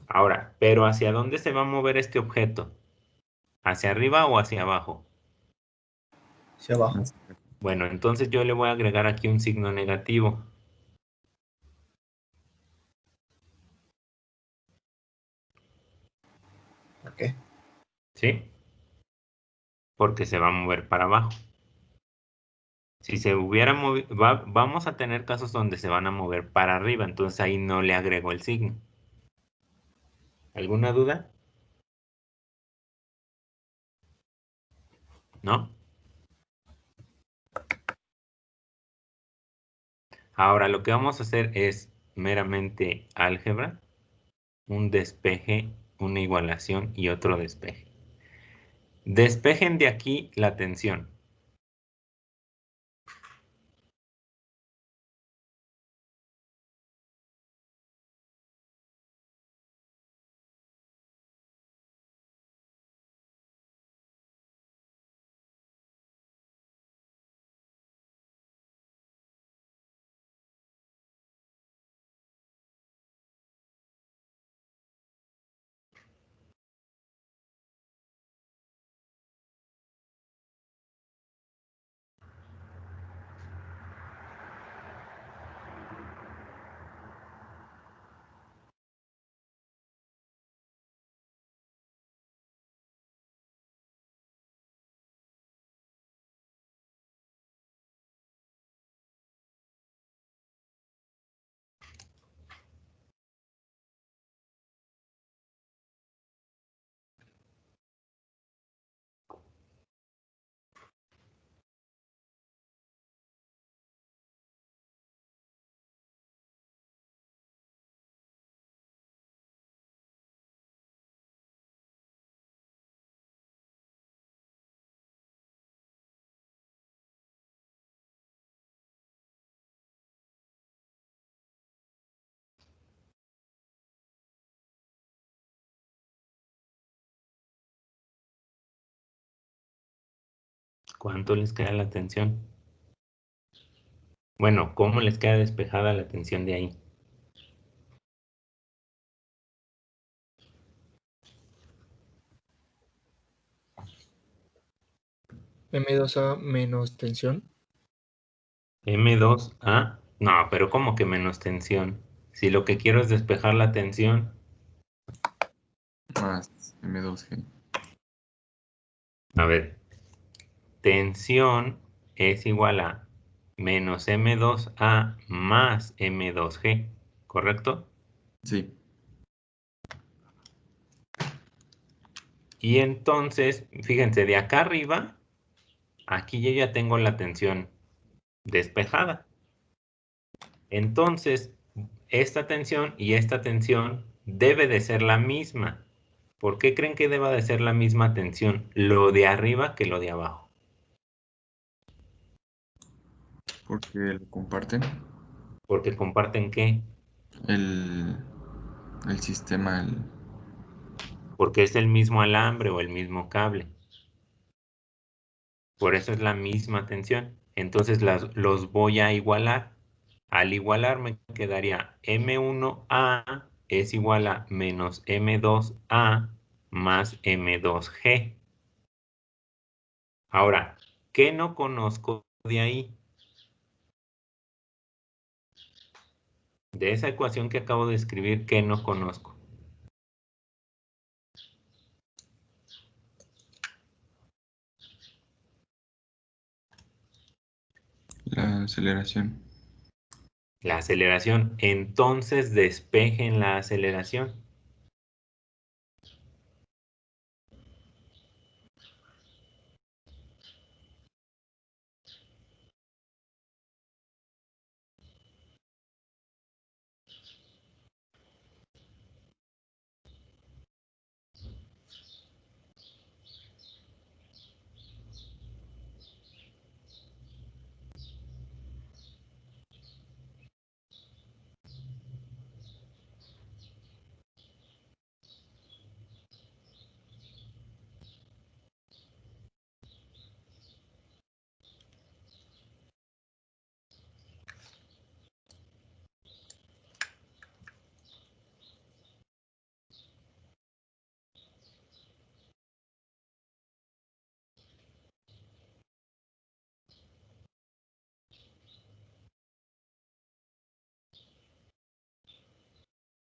Speaker 5: Ahora, ¿pero hacia dónde se va a mover este objeto? ¿Hacia arriba o hacia abajo?
Speaker 2: Hacia abajo.
Speaker 5: Bueno, entonces yo le voy a agregar aquí un signo negativo.
Speaker 2: ¿Por qué?
Speaker 5: ¿Sí? Porque se va a mover para abajo. Si se hubiera movido, vamos a tener casos donde se van a mover para arriba, entonces ahí no le agrego el signo. ¿Alguna duda? ¿No? Ahora lo que vamos a hacer es meramente álgebra, un despeje, una igualación y otro despeje. Despejen de aquí la tensión. ¿Cuánto les queda la tensión? Bueno, ¿cómo les queda despejada la tensión de ahí?
Speaker 2: M2A menos tensión.
Speaker 5: M2A. No, pero ¿cómo que menos tensión? Si lo que quiero es despejar la tensión.
Speaker 3: Más M2G.
Speaker 5: A ver, tensión es igual a menos M2A más M2G, ¿correcto?
Speaker 3: Sí.
Speaker 5: Y entonces, fíjense, de acá arriba, aquí yo ya tengo la tensión despejada. Entonces, esta tensión y esta tensión debe de ser la misma. ¿Por qué creen que deba de ser la misma tensión lo de arriba que lo de abajo?
Speaker 3: Porque lo comparten
Speaker 5: Porque comparten ¿qué?
Speaker 3: el, el sistema,
Speaker 5: Porque es el mismo alambre o el mismo cable. Por eso es la misma tensión. Entonces los voy a igualar. Al igualar me quedaría M1A es igual a menos M2A más M2G. Ahora, ¿qué no conozco de ahí? De esa ecuación que acabo de escribir, ¿qué no conozco?
Speaker 3: la aceleración.
Speaker 5: La aceleración. Entonces despejen la aceleración.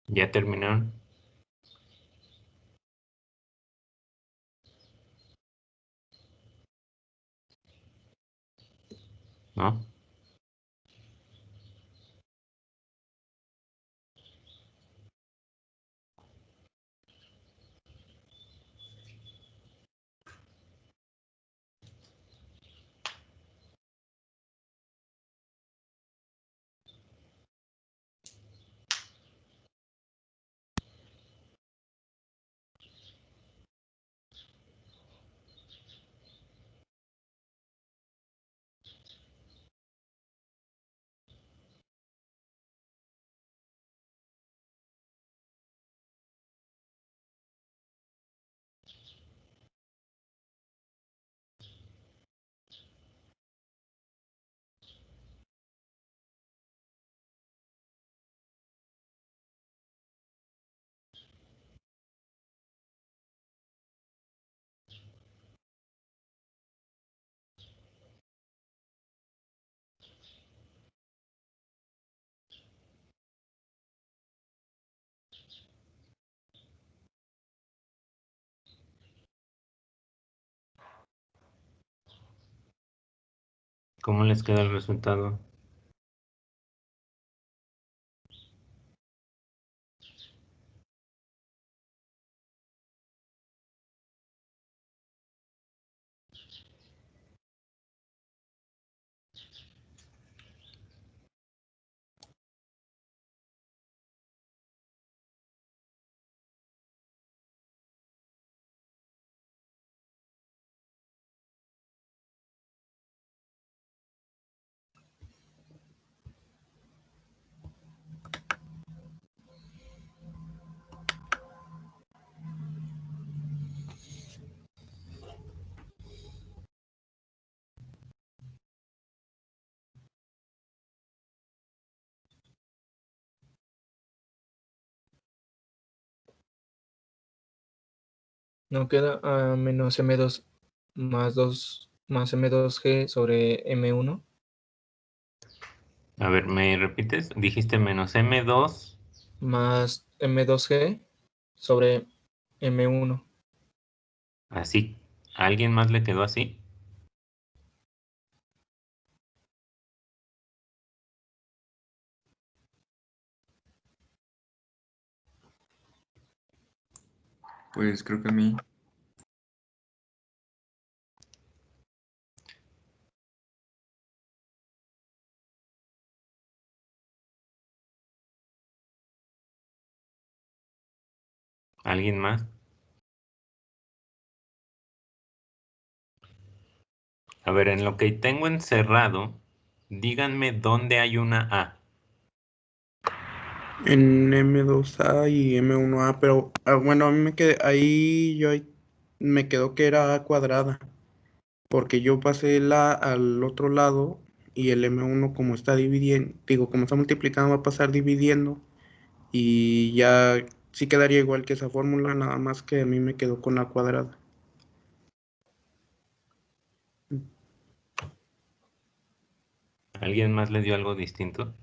Speaker 5: ¿Ya terminaron? ¿No? ¿Cómo les queda el resultado?
Speaker 2: No queda a menos M2 más 2 más M2G sobre M1
Speaker 5: A ver, ¿me repites? Dijiste menos M2.
Speaker 2: más M2G sobre M1.
Speaker 5: Así. ¿A alguien más le quedó así?
Speaker 3: Pues creo que a mí.
Speaker 5: ¿Alguien más? A ver, en lo que tengo encerrado, díganme dónde hay una A.
Speaker 1: En M2A y M1A, pero bueno, a mí me quedé, me quedó que era A cuadrada, porque yo pasé la al otro lado y el M1 como está dividiendo, digo, como está multiplicando va a pasar dividiendo y ya sí quedaría igual que esa fórmula, nada más que a mí me quedó con A cuadrada.
Speaker 5: ¿Alguien más le dio algo distinto?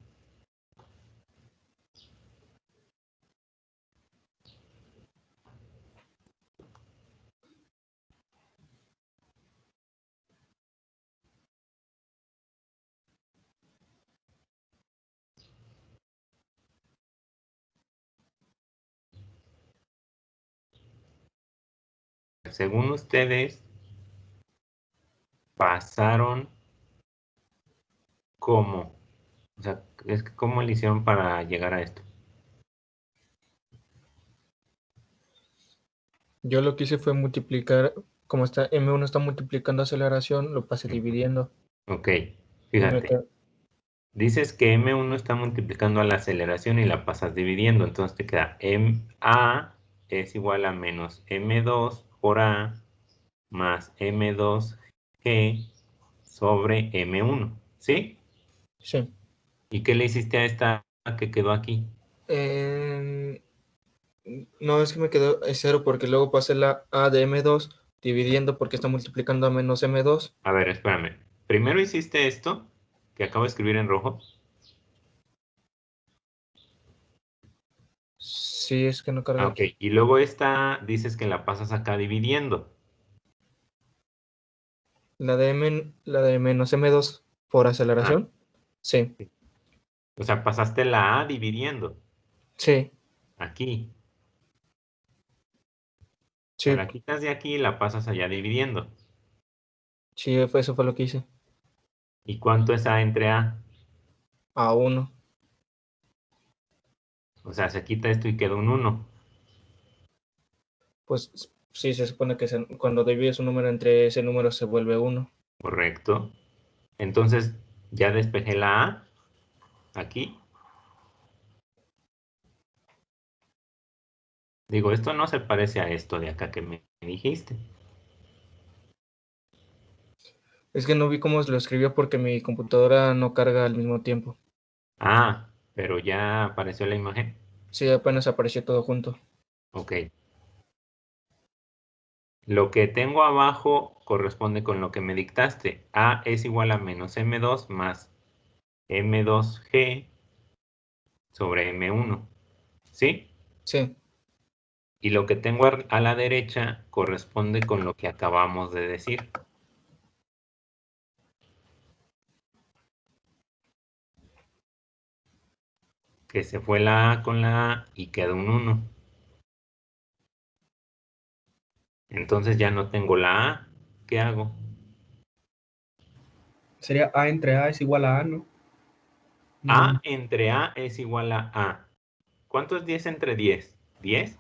Speaker 5: Según ustedes, pasaron ¿cómo? O sea, es que ¿cómo le hicieron para llegar a esto?
Speaker 2: Yo lo que hice fue multiplicar, como está M1 está multiplicando aceleración, lo pasé dividiendo.
Speaker 5: Ok,
Speaker 2: Y me
Speaker 5: fíjate.
Speaker 2: quedó-
Speaker 5: Dices que M1 está multiplicando a la aceleración y la pasas dividiendo. Entonces te queda A es igual a menos M2 por A más M2G sobre M1. ¿Sí?
Speaker 2: Sí.
Speaker 5: ¿Y qué le hiciste a esta que quedó aquí?
Speaker 2: Eh, no, es que me quedó 0 porque luego pasé la A de M2 dividiendo porque está multiplicando a menos M2.
Speaker 5: A ver, espérame. Primero hiciste esto que acabo de escribir en rojo.
Speaker 2: Sí, es que no carga
Speaker 5: Ok.
Speaker 2: aquí.
Speaker 5: Y luego esta dices que la pasas acá dividiendo.
Speaker 2: La de menos M2 por
Speaker 5: Ah,
Speaker 2: aceleración. Sí,
Speaker 5: o sea, pasaste la A dividiendo.
Speaker 2: sí,
Speaker 5: Aquí. O sea,
Speaker 2: sí,
Speaker 5: la quitas de aquí y la pasas allá dividiendo.
Speaker 2: sí, eso fue lo que hice.
Speaker 5: ¿Y cuánto es A entre A?
Speaker 2: A 1.
Speaker 5: O sea, se quita esto y queda un 1.
Speaker 2: Pues sí, se supone que cuando divides un número entre ese número se vuelve 1.
Speaker 5: Correcto. Entonces, ya despejé la A aquí. Digo, esto no se parece a esto de acá que me dijiste.
Speaker 2: Es que no vi cómo lo escribió porque mi computadora no carga al mismo tiempo.
Speaker 5: Ah, pero ya apareció la imagen.
Speaker 2: Sí, apenas apareció todo junto.
Speaker 5: Ok. Lo que tengo abajo corresponde con lo que me dictaste. A es igual a menos M2 más M2G sobre M1. ¿Sí?
Speaker 2: Sí,
Speaker 5: Y lo que tengo a la derecha corresponde con lo que acabamos de decir. Que se fue la A con la A y queda un 1. Entonces ya no tengo la A. ¿Qué hago?
Speaker 1: Sería A entre A es igual a A, ¿no?
Speaker 5: A entre A es igual a A. ¿Cuánto es 10 entre 10? ¿10?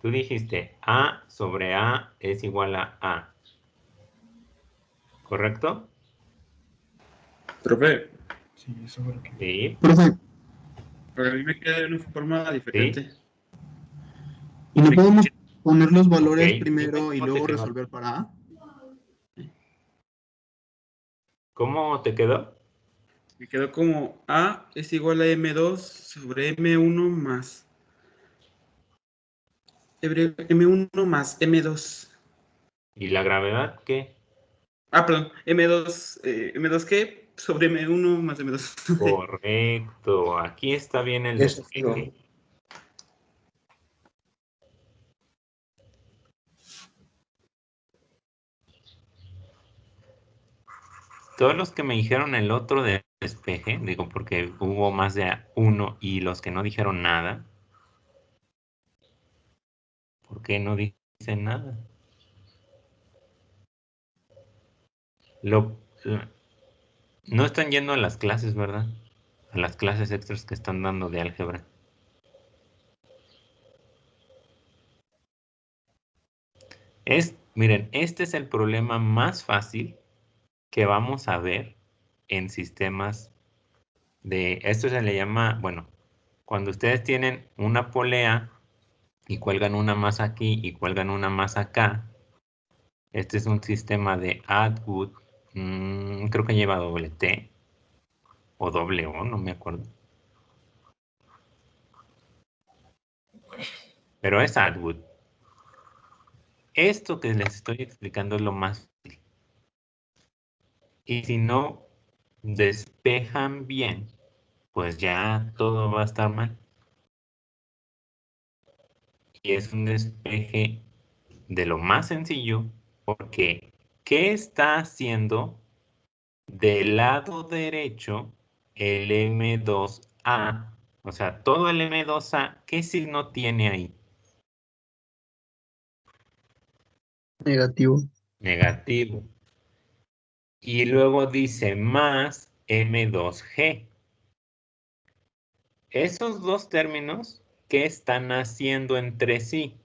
Speaker 5: Tú dijiste A sobre A es igual a A. ¿Correcto?
Speaker 9: Profe,
Speaker 1: Sí, eso fue lo que...
Speaker 5: Sí.
Speaker 9: profe, pero a mí me queda de una forma
Speaker 5: Sí.
Speaker 9: diferente. ¿Y no podemos poner los valores
Speaker 5: Ok.
Speaker 9: primero y
Speaker 5: ¿Cómo te
Speaker 9: luego
Speaker 5: quedó?
Speaker 9: resolver para A?
Speaker 5: ¿Cómo te quedó?
Speaker 9: Me quedó como A es igual a M2 sobre M1 más M1 más M2.
Speaker 5: ¿Y la gravedad qué?
Speaker 9: Perdón, M2G sobre M1 más M2.
Speaker 5: Correcto. Aquí está bien el
Speaker 1: Eso fue lo...
Speaker 5: despeje. Todos los que me dijeron el otro de despeje, digo porque hubo más de uno y los que no dijeron nada, ¿por qué no dicen nada? Lo, no están yendo a las clases, ¿verdad? A las clases extras que están dando de álgebra. Miren, este es el problema más fácil que vamos a ver en sistemas esto se le llama, bueno, cuando ustedes tienen una polea y cuelgan una más aquí y cuelgan una más acá, este es un sistema de Atwood, creo que lleva doble T o doble O, no me acuerdo. Pero es Atwood. Esto que les estoy explicando es lo más fácil. Y si no despejan bien, pues ya todo va a estar mal. Y es un despeje de lo más sencillo, porque ¿qué está haciendo del lado derecho el M2A? O sea, todo el M2A, ¿qué signo tiene ahí?
Speaker 1: Negativo.
Speaker 5: Negativo. Y luego dice más M2G. Esos dos términos, ¿qué están haciendo entre sí?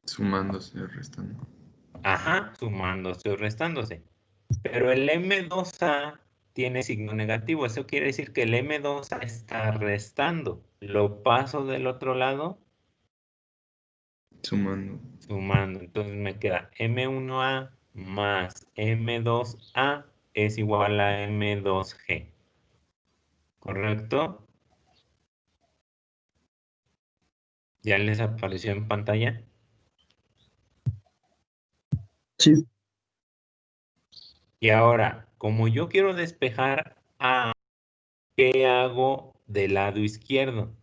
Speaker 3: Sumándose o restando.
Speaker 5: Ajá, sumándose o restándose. Pero el M2A tiene signo negativo. Eso quiere decir que el M2A está restando. Lo paso del otro lado,
Speaker 3: Sumando.
Speaker 5: sumando. Entonces me queda M1A más M2A es igual a M2G. ¿Correcto? ¿Ya les apareció en pantalla?
Speaker 1: Sí.
Speaker 5: Y ahora, como yo quiero despejar A, ¿qué hago del lado izquierdo?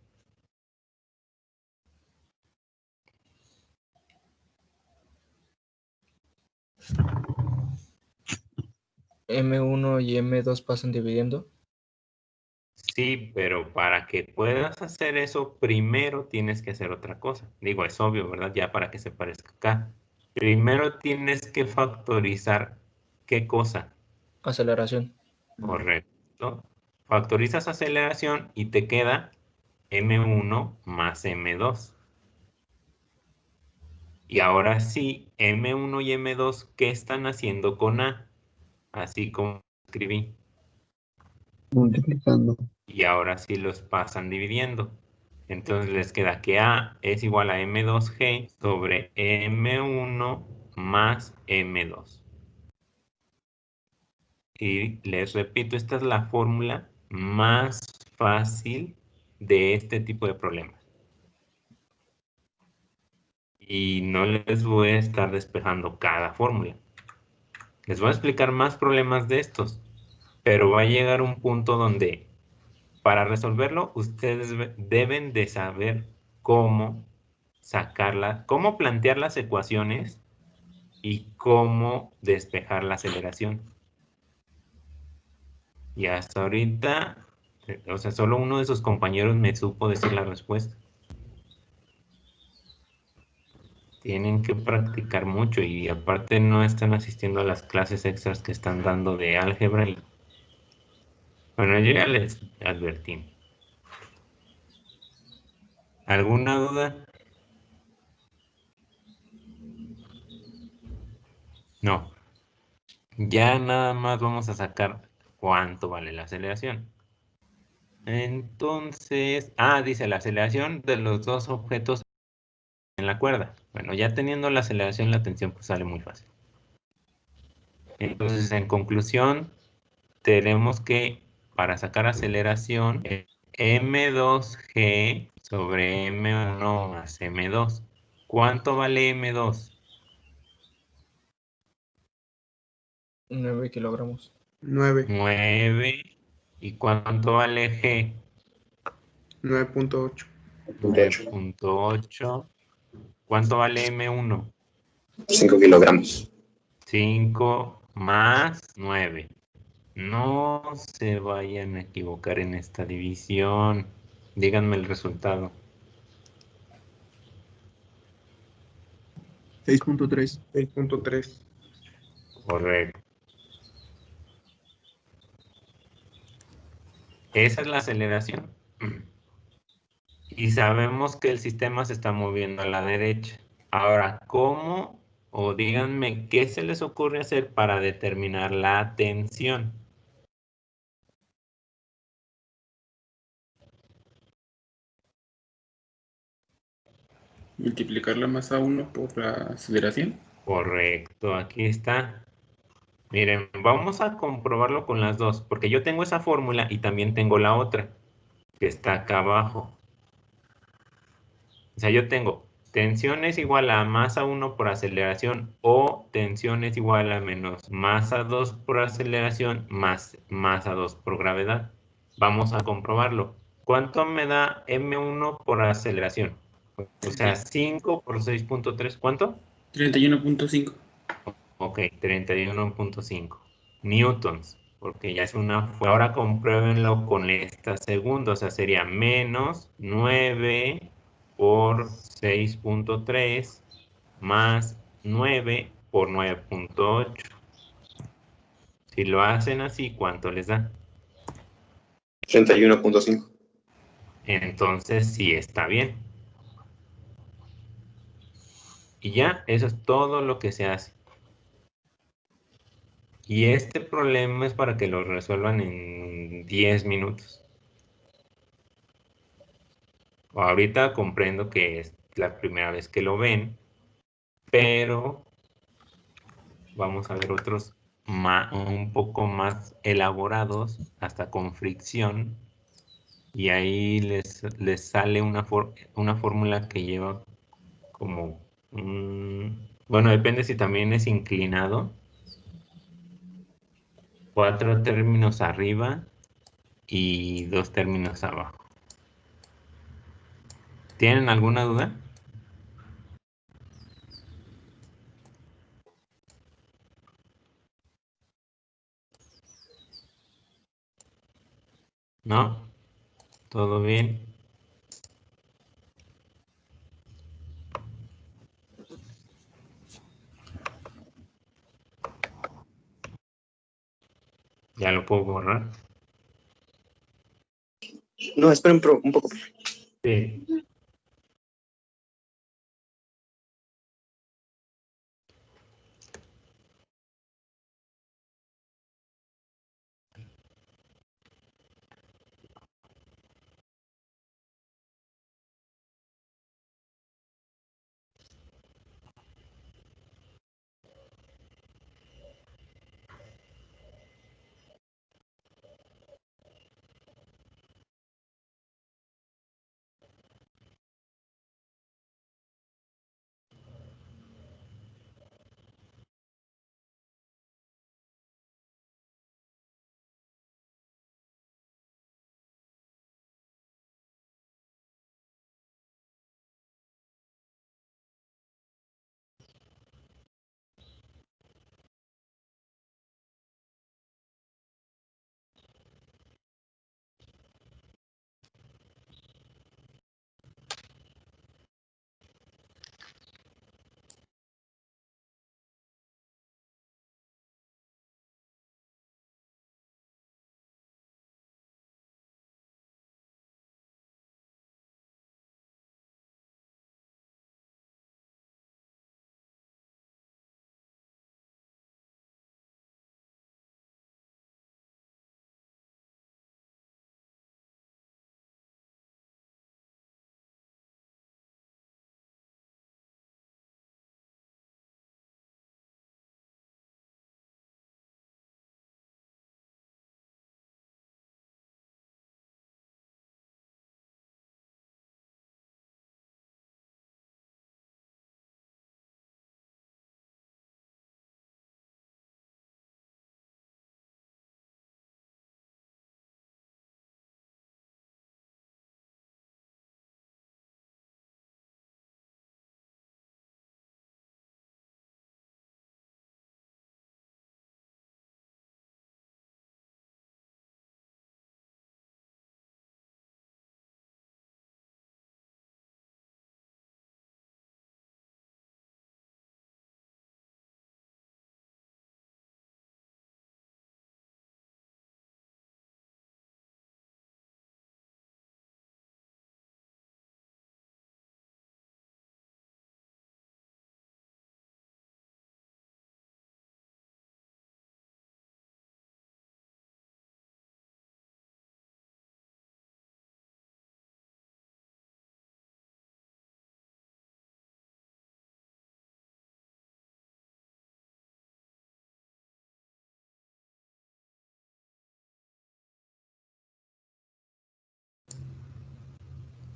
Speaker 2: M1 y M2 pasan dividiendo.
Speaker 5: Sí, pero para que puedas hacer eso, primero tienes que hacer otra cosa. Digo, es obvio, ¿verdad? Ya para que se parezca acá. Primero tienes que factorizar, ¿qué cosa?
Speaker 2: Aceleración.
Speaker 5: Correcto. Factorizas aceleración y te queda M1 más M2. Y ahora sí, M1 y M2, ¿qué están haciendo con A? Así como escribí.
Speaker 1: Multiplicando.
Speaker 5: Y ahora sí los pasan dividiendo. Entonces les queda que A es igual a M2G sobre M1 más M2. Y les repito, esta es la fórmula más fácil de este tipo de problemas. Y no les voy a estar despejando cada fórmula. Les voy a explicar más problemas de estos, pero va a llegar un punto donde para resolverlo ustedes deben de saber cómo sacarla, cómo plantear las ecuaciones y cómo despejar la aceleración. Y hasta ahorita, o sea, solo uno de sus compañeros me supo decir la respuesta. Tienen que practicar mucho y aparte no están asistiendo a las clases extras que están dando de álgebra. Bueno, yo ya les advertí. ¿Alguna duda? No. Ya nada más vamos a sacar cuánto vale la aceleración. Entonces, dice la aceleración de los dos objetos en la cuerda. Bueno, ya teniendo la aceleración, la tensión pues sale muy fácil. Entonces, en conclusión, tenemos que, para sacar aceleración, M2G sobre M1 más M2. ¿Cuánto vale M2?
Speaker 2: 9 kilogramos.
Speaker 1: 9.
Speaker 5: 9. ¿Y cuánto vale G?
Speaker 1: 9.8.
Speaker 5: 9.8. ¿Cuánto vale M1?
Speaker 7: 5 kilogramos.
Speaker 5: 5 más 9. No se vayan a equivocar en esta división. Díganme el resultado.
Speaker 1: 6.3. 6.3.
Speaker 5: Correcto. Esa es la aceleración. Y sabemos que el sistema se está moviendo a la derecha. Ahora, ¿cómo? O díganme, ¿qué se les ocurre hacer para determinar la tensión?
Speaker 9: Multiplicar la masa 1 por la aceleración.
Speaker 5: Correcto, aquí está. Miren, vamos a comprobarlo con las dos, porque yo tengo esa fórmula y también tengo la otra, que está acá abajo. O sea, yo tengo tensión es igual a masa 1 por aceleración o tensión es igual a menos masa 2 por aceleración más masa 2 por gravedad. Vamos a comprobarlo. ¿Cuánto me da M1 por aceleración? O sea, 5 por 6.3, ¿cuánto?
Speaker 9: 31.5.
Speaker 5: Ok, 31.5 newtons, porque ya es una... Ahora compruébenlo con esta segunda, o sea, sería menos 9 por 6.3 más 9 por 9.8. Si lo hacen así, ¿cuánto les da?
Speaker 7: 31.5.
Speaker 5: Entonces sí está bien. Y ya, eso es todo lo que se hace. Y este problema es para que lo resuelvan en 10 minutos. Ahorita comprendo que es la primera vez que lo ven, pero vamos a ver otros un poco más elaborados, hasta con fricción, y ahí les sale una fórmula que lleva como, bueno, depende si también es inclinado, 4 términos arriba y 2 términos abajo. ¿Tienen alguna duda? ¿No? ¿Todo bien? ¿Ya lo puedo borrar?
Speaker 7: No, esperen un poco.
Speaker 5: Sí.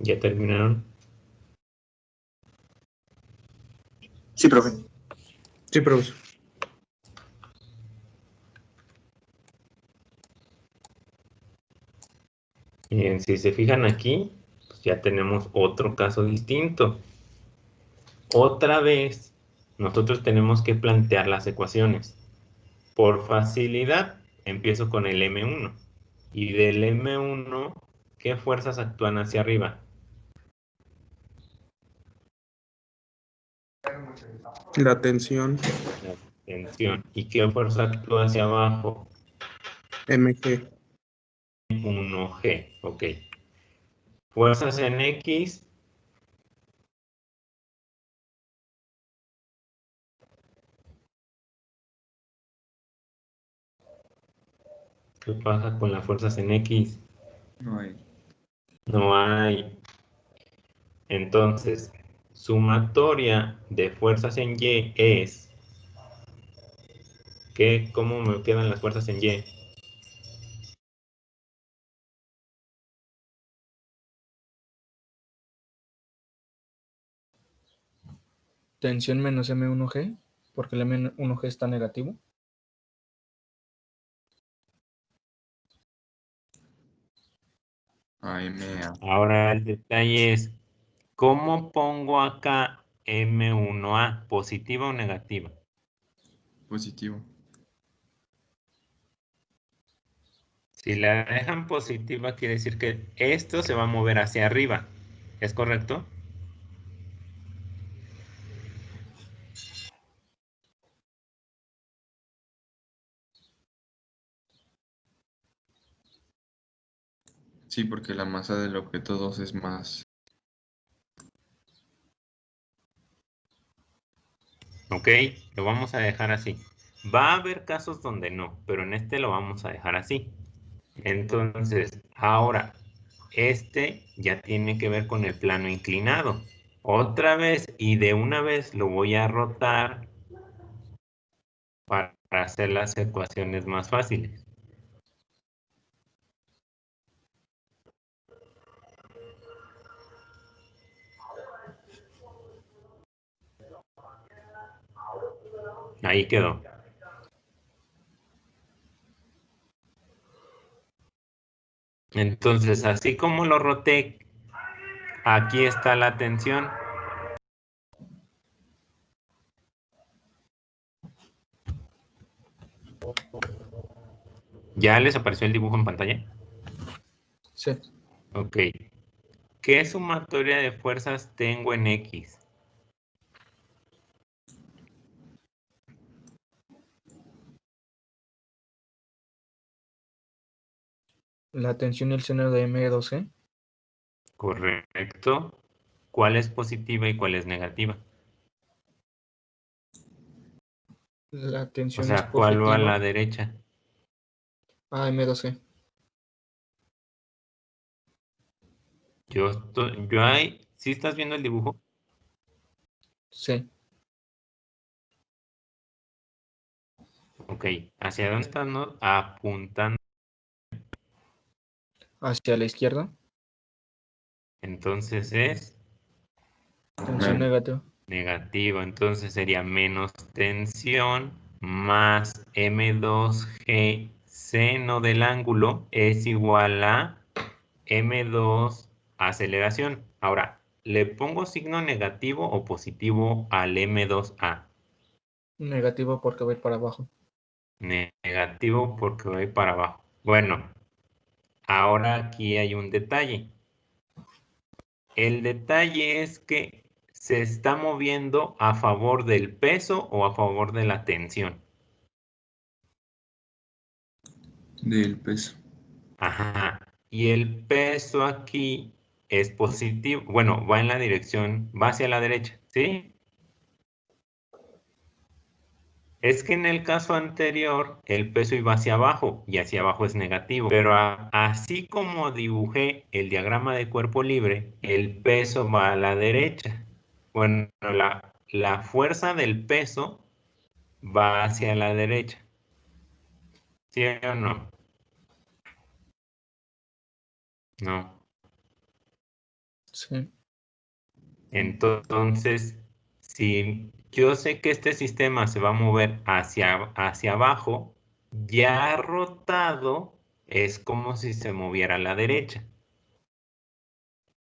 Speaker 5: ¿Ya terminaron?
Speaker 7: Sí, profe.
Speaker 1: Sí, profesor.
Speaker 5: Bien, si se fijan aquí, pues ya tenemos otro caso distinto. Otra vez, nosotros tenemos que plantear las ecuaciones. Por facilidad, empiezo con el M1. Y del M1, ¿qué fuerzas actúan hacia arriba?
Speaker 1: La tensión
Speaker 5: La tensión. ¿Y qué fuerza actúa hacia abajo?
Speaker 1: MG.
Speaker 5: 1G, ok. Fuerzas en X. ¿Qué pasa con las fuerzas en X?
Speaker 3: No hay.
Speaker 5: No hay. Entonces, sumatoria de fuerzas en Y es... ¿Cómo me quedan las fuerzas en Y?
Speaker 2: Tensión menos M1G, porque el M1G está negativo.
Speaker 3: AMA.
Speaker 5: Ahora el detalle es, ¿cómo pongo acá M1A? ¿Positiva o negativa?
Speaker 3: Positivo.
Speaker 5: Si la dejan positiva, quiere decir que esto se va a mover hacia arriba. ¿Es correcto?
Speaker 3: Sí, porque la masa del objeto 2 es más.
Speaker 5: Ok, lo vamos a dejar así. Va a haber casos donde no, pero en este lo vamos a dejar así. Entonces, ahora, este ya tiene que ver con el plano inclinado. Otra vez, y de una vez lo voy a rotar para hacer las ecuaciones más fáciles. Ahí quedó. Entonces, así como lo roté, aquí está la tensión. ¿Ya les apareció el dibujo en pantalla?
Speaker 2: Sí.
Speaker 5: Ok. ¿Qué sumatoria de fuerzas tengo en X?
Speaker 2: La tensión y el seno de M2G.
Speaker 5: Correcto. ¿Cuál es positiva y cuál es negativa?
Speaker 2: La
Speaker 5: O
Speaker 2: tensión es
Speaker 5: sea, ¿cuál va a la
Speaker 2: positiva.
Speaker 5: derecha?
Speaker 2: M2G.
Speaker 5: Yo ahí, ¿sí estás viendo el dibujo?
Speaker 2: Sí.
Speaker 5: Ok. ¿Hacia dónde están apuntando?
Speaker 2: Hacia la izquierda.
Speaker 5: Entonces es
Speaker 2: Tensión negativa.
Speaker 5: negativo. Entonces sería menos tensión más M2G seno del ángulo es igual a M2 aceleración. Ahora, ¿le pongo signo negativo o positivo al M2A?
Speaker 2: Negativo porque va a ir para abajo.
Speaker 5: Negativo porque voy para abajo. Bueno, ahora aquí hay un detalle. El detalle es que se está moviendo a favor del peso o a favor de la tensión.
Speaker 3: Del peso.
Speaker 5: Ajá. Y el peso aquí es positivo. Bueno, va en la dirección, va hacia la derecha, ¿sí? Es que en el caso anterior el peso iba hacia abajo y hacia abajo es negativo. Pero así como dibujé el diagrama de cuerpo libre, el peso va a la derecha. Bueno, la fuerza del peso va hacia la derecha. ¿Sí o no? No.
Speaker 2: Sí.
Speaker 5: Entonces, si yo sé que este sistema se va a mover hacia abajo, ya rotado es como si se moviera a la derecha.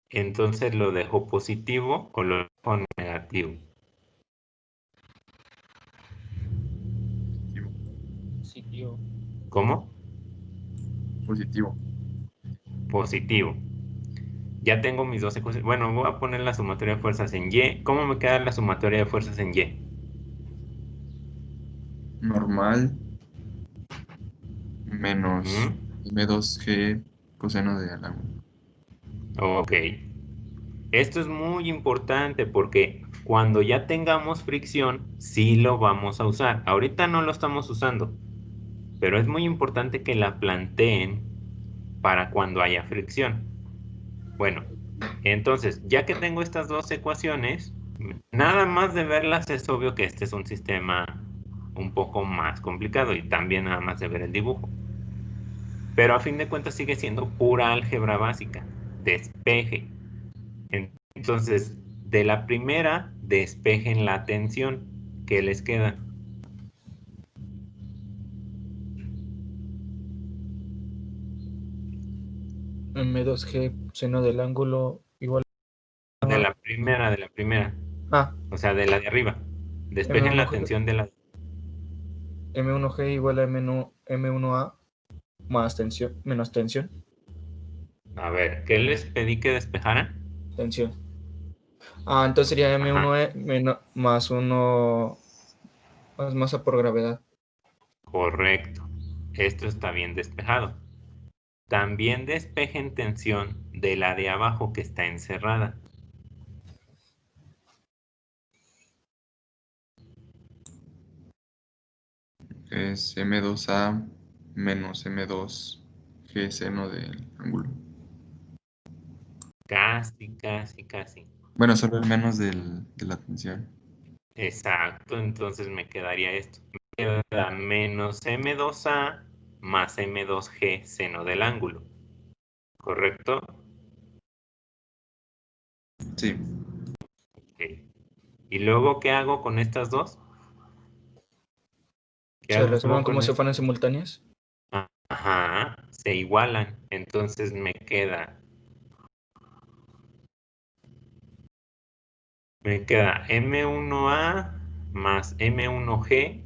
Speaker 5: Entonces lo dejo positivo o lo dejo negativo.
Speaker 2: Sitio.
Speaker 5: ¿Cómo?
Speaker 3: Positivo.
Speaker 5: Positivo. Ya tengo mis dos ecuaciones. Bueno, voy a poner la sumatoria de fuerzas en Y. ¿Cómo me queda la sumatoria de fuerzas en Y?
Speaker 3: Normal menos
Speaker 5: ¿Mm?
Speaker 3: M2G coseno de al ángulo.
Speaker 5: Ok. Esto es muy importante porque cuando ya tengamos fricción, sí lo vamos a usar. Ahorita no lo estamos usando, pero es muy importante que la planteen para cuando haya fricción. Bueno, entonces, ya que tengo estas dos ecuaciones, nada más de verlas es obvio que este es un sistema un poco más complicado y también nada más de ver el dibujo. Pero a fin de cuentas sigue siendo pura álgebra básica, despeje. Entonces, de la primera, despejen la tensión. ¿Qué les queda?
Speaker 2: M2G seno del ángulo igual
Speaker 5: De
Speaker 2: a...
Speaker 5: la primera, de la primera.
Speaker 2: Ah,
Speaker 5: O sea, de la de arriba. Despejen la
Speaker 2: M1G,
Speaker 5: tensión de la...
Speaker 2: M1G igual a M1A más tensión, menos tensión.
Speaker 5: A ver, ¿qué les pedí que despejaran?
Speaker 2: Tensión. Ah, entonces sería M1E más 1 más masa por gravedad.
Speaker 5: Correcto. Esto está bien despejado. También despejen tensión de la de abajo que está encerrada.
Speaker 3: Es M2A menos M2G seno del ángulo.
Speaker 5: Casi, casi, casi.
Speaker 3: Bueno, solo el menos de la tensión.
Speaker 5: Exacto, entonces me quedaría esto. Me queda menos M2A más M2G seno del ángulo. ¿Correcto?
Speaker 3: Sí.
Speaker 5: Ok. ¿Y luego qué hago con estas dos? ¿Qué
Speaker 2: Se
Speaker 5: hago
Speaker 2: resuelven
Speaker 5: con
Speaker 2: como si
Speaker 5: esto?
Speaker 2: fueran simultáneas.
Speaker 5: Ajá, se igualan. Entonces me queda M1A más M1G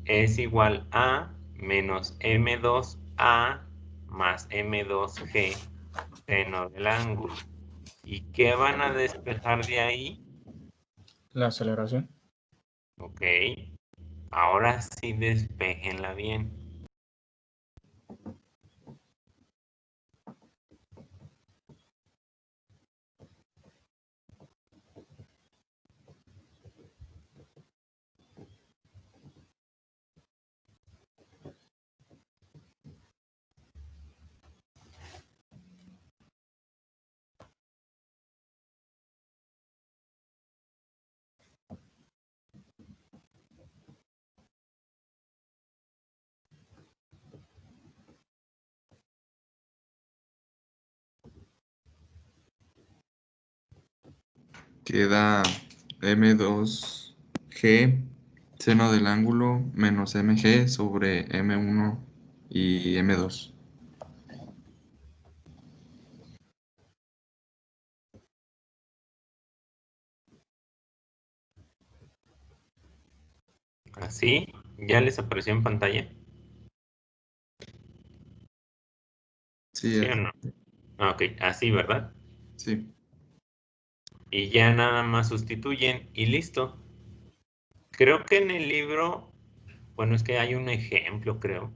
Speaker 5: es igual a menos M2A más M2G seno del ángulo. ¿Y qué van a despejar de ahí?
Speaker 2: La aceleración.
Speaker 5: Ok, ahora sí despejenla bien.
Speaker 3: Queda M2G seno del ángulo menos MG sobre M1 y M2.
Speaker 5: Así, ¿ya les apareció en pantalla?
Speaker 3: Sí,
Speaker 5: ¿Sí o no? Ah, ok, así, ¿verdad?
Speaker 3: sí.
Speaker 5: Y ya nada más sustituyen y listo. Creo que en el libro, bueno, es que hay un ejemplo, creo.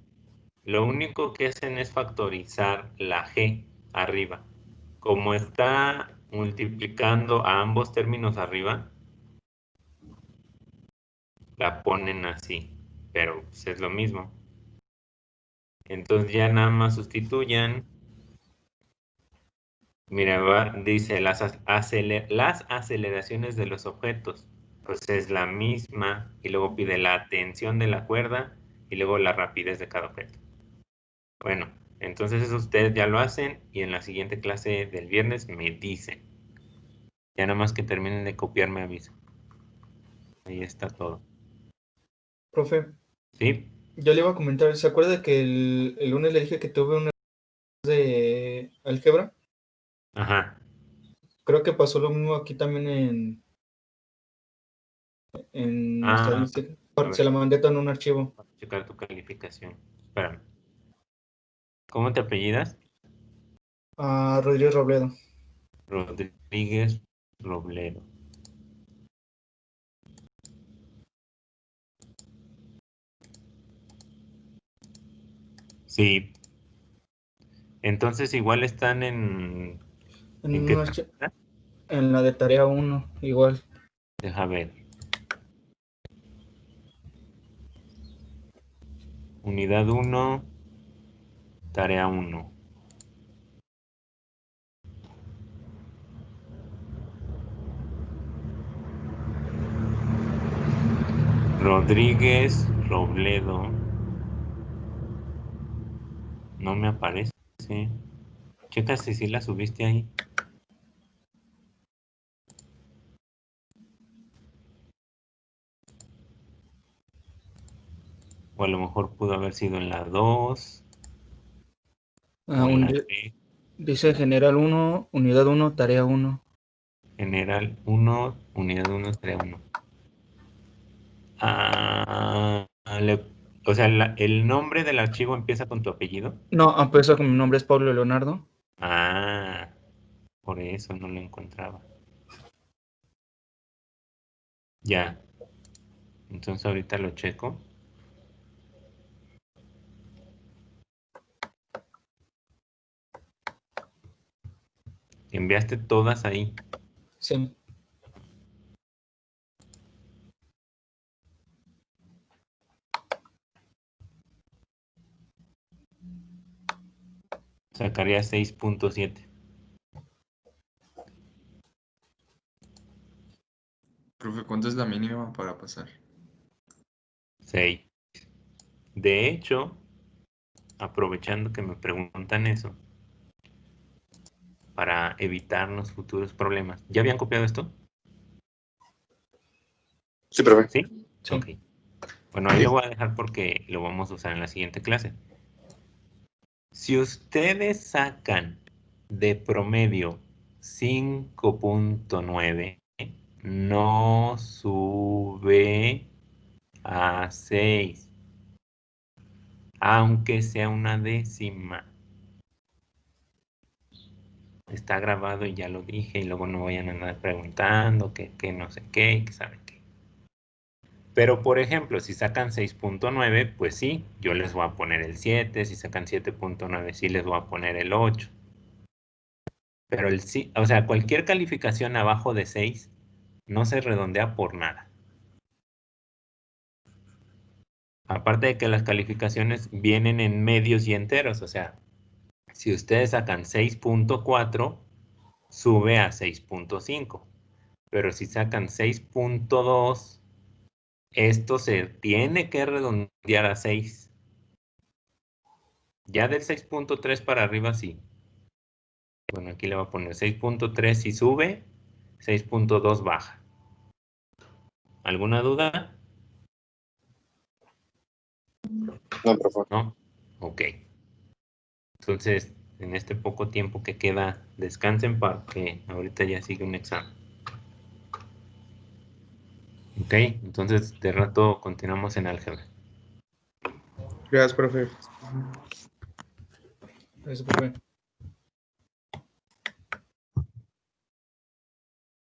Speaker 5: Lo único que hacen es factorizar la G arriba. Como está multiplicando a ambos términos arriba, la ponen así, pero pues, es lo mismo. Entonces ya nada más sustituyan. Mira, dice las aceleraciones de los objetos. Pues es la misma. Y luego pide la tensión de la cuerda y luego la rapidez de cada objeto. Bueno, Entonces eso ustedes ya lo hacen y en la siguiente clase del viernes me dicen. Ya nada más que terminen de copiar me avisan. Ahí está todo.
Speaker 2: Profe,
Speaker 5: ¿Sí?
Speaker 2: yo le iba a comentar, ¿se acuerda que el lunes le dije que tuve una de álgebra?
Speaker 5: Ajá.
Speaker 2: Creo que pasó lo mismo aquí también en
Speaker 5: Ah,
Speaker 2: estadística.
Speaker 5: a ver.
Speaker 2: Se la mandé todo en un archivo.
Speaker 5: Voy a checar tu calificación. Espérame. ¿Cómo te apellidas?
Speaker 2: A Rodríguez Robledo.
Speaker 5: Rodríguez Robledo. Sí. Entonces igual están ¿en
Speaker 2: En,
Speaker 5: qué
Speaker 2: un
Speaker 5: tabla?
Speaker 2: en la de tarea 1, igual.
Speaker 5: Deja ver. Unidad 1, tarea 1. Rodríguez Robledo. No me aparece. Checa si sí la subiste ahí. O a lo mejor pudo haber sido en la 2
Speaker 2: Ah,
Speaker 5: o en la 3.
Speaker 2: dice general 1, unidad 1, tarea 1.
Speaker 5: General 1, unidad 1, tarea 1. O sea, el nombre del archivo empieza con tu apellido.
Speaker 2: No, empezó con mi nombre es Pablo Leonardo.
Speaker 5: Ah, por eso no lo encontraba. Ya. Entonces ahorita lo checo. Enviaste todas ahí.
Speaker 2: Sí.
Speaker 5: Sacaría 6.7.
Speaker 3: Profe, ¿cuánto es la mínima para pasar?
Speaker 5: 6. De hecho, aprovechando que me preguntan eso, para evitarnos futuros problemas. ¿Ya habían copiado esto?
Speaker 7: Sí, profe.
Speaker 5: ¿Sí?
Speaker 2: Sí.
Speaker 5: Ok. Bueno, ahí
Speaker 7: Sí.
Speaker 5: lo voy a dejar porque lo vamos a usar en la siguiente clase. Si ustedes sacan de promedio 5.9, no sube a 6, aunque sea una décima. Está grabado y ya lo dije, y luego no vayan a andar preguntando que no sé qué y que saben qué. Pero, por ejemplo, si sacan 6.9, pues sí, yo les voy a poner el 7. Si sacan 7.9, sí les voy a poner el 8. Pero o sea, cualquier calificación abajo de 6 no se redondea por nada. Aparte de que las calificaciones vienen en medios y enteros, o sea, si ustedes sacan 6.4, sube a 6.5. Pero si sacan 6.2, esto se tiene que redondear a 6. Ya del 6.3 para arriba sí. Bueno, aquí le voy a poner 6.3 si sube, 6.2 baja. ¿Alguna duda?
Speaker 7: No, profe.
Speaker 5: ¿No? Ok. Entonces, en este poco tiempo que queda, descansen porque ahorita ya sigue un examen. Ok, entonces de rato continuamos en álgebra.
Speaker 1: Gracias, profe.
Speaker 2: Eso, profe.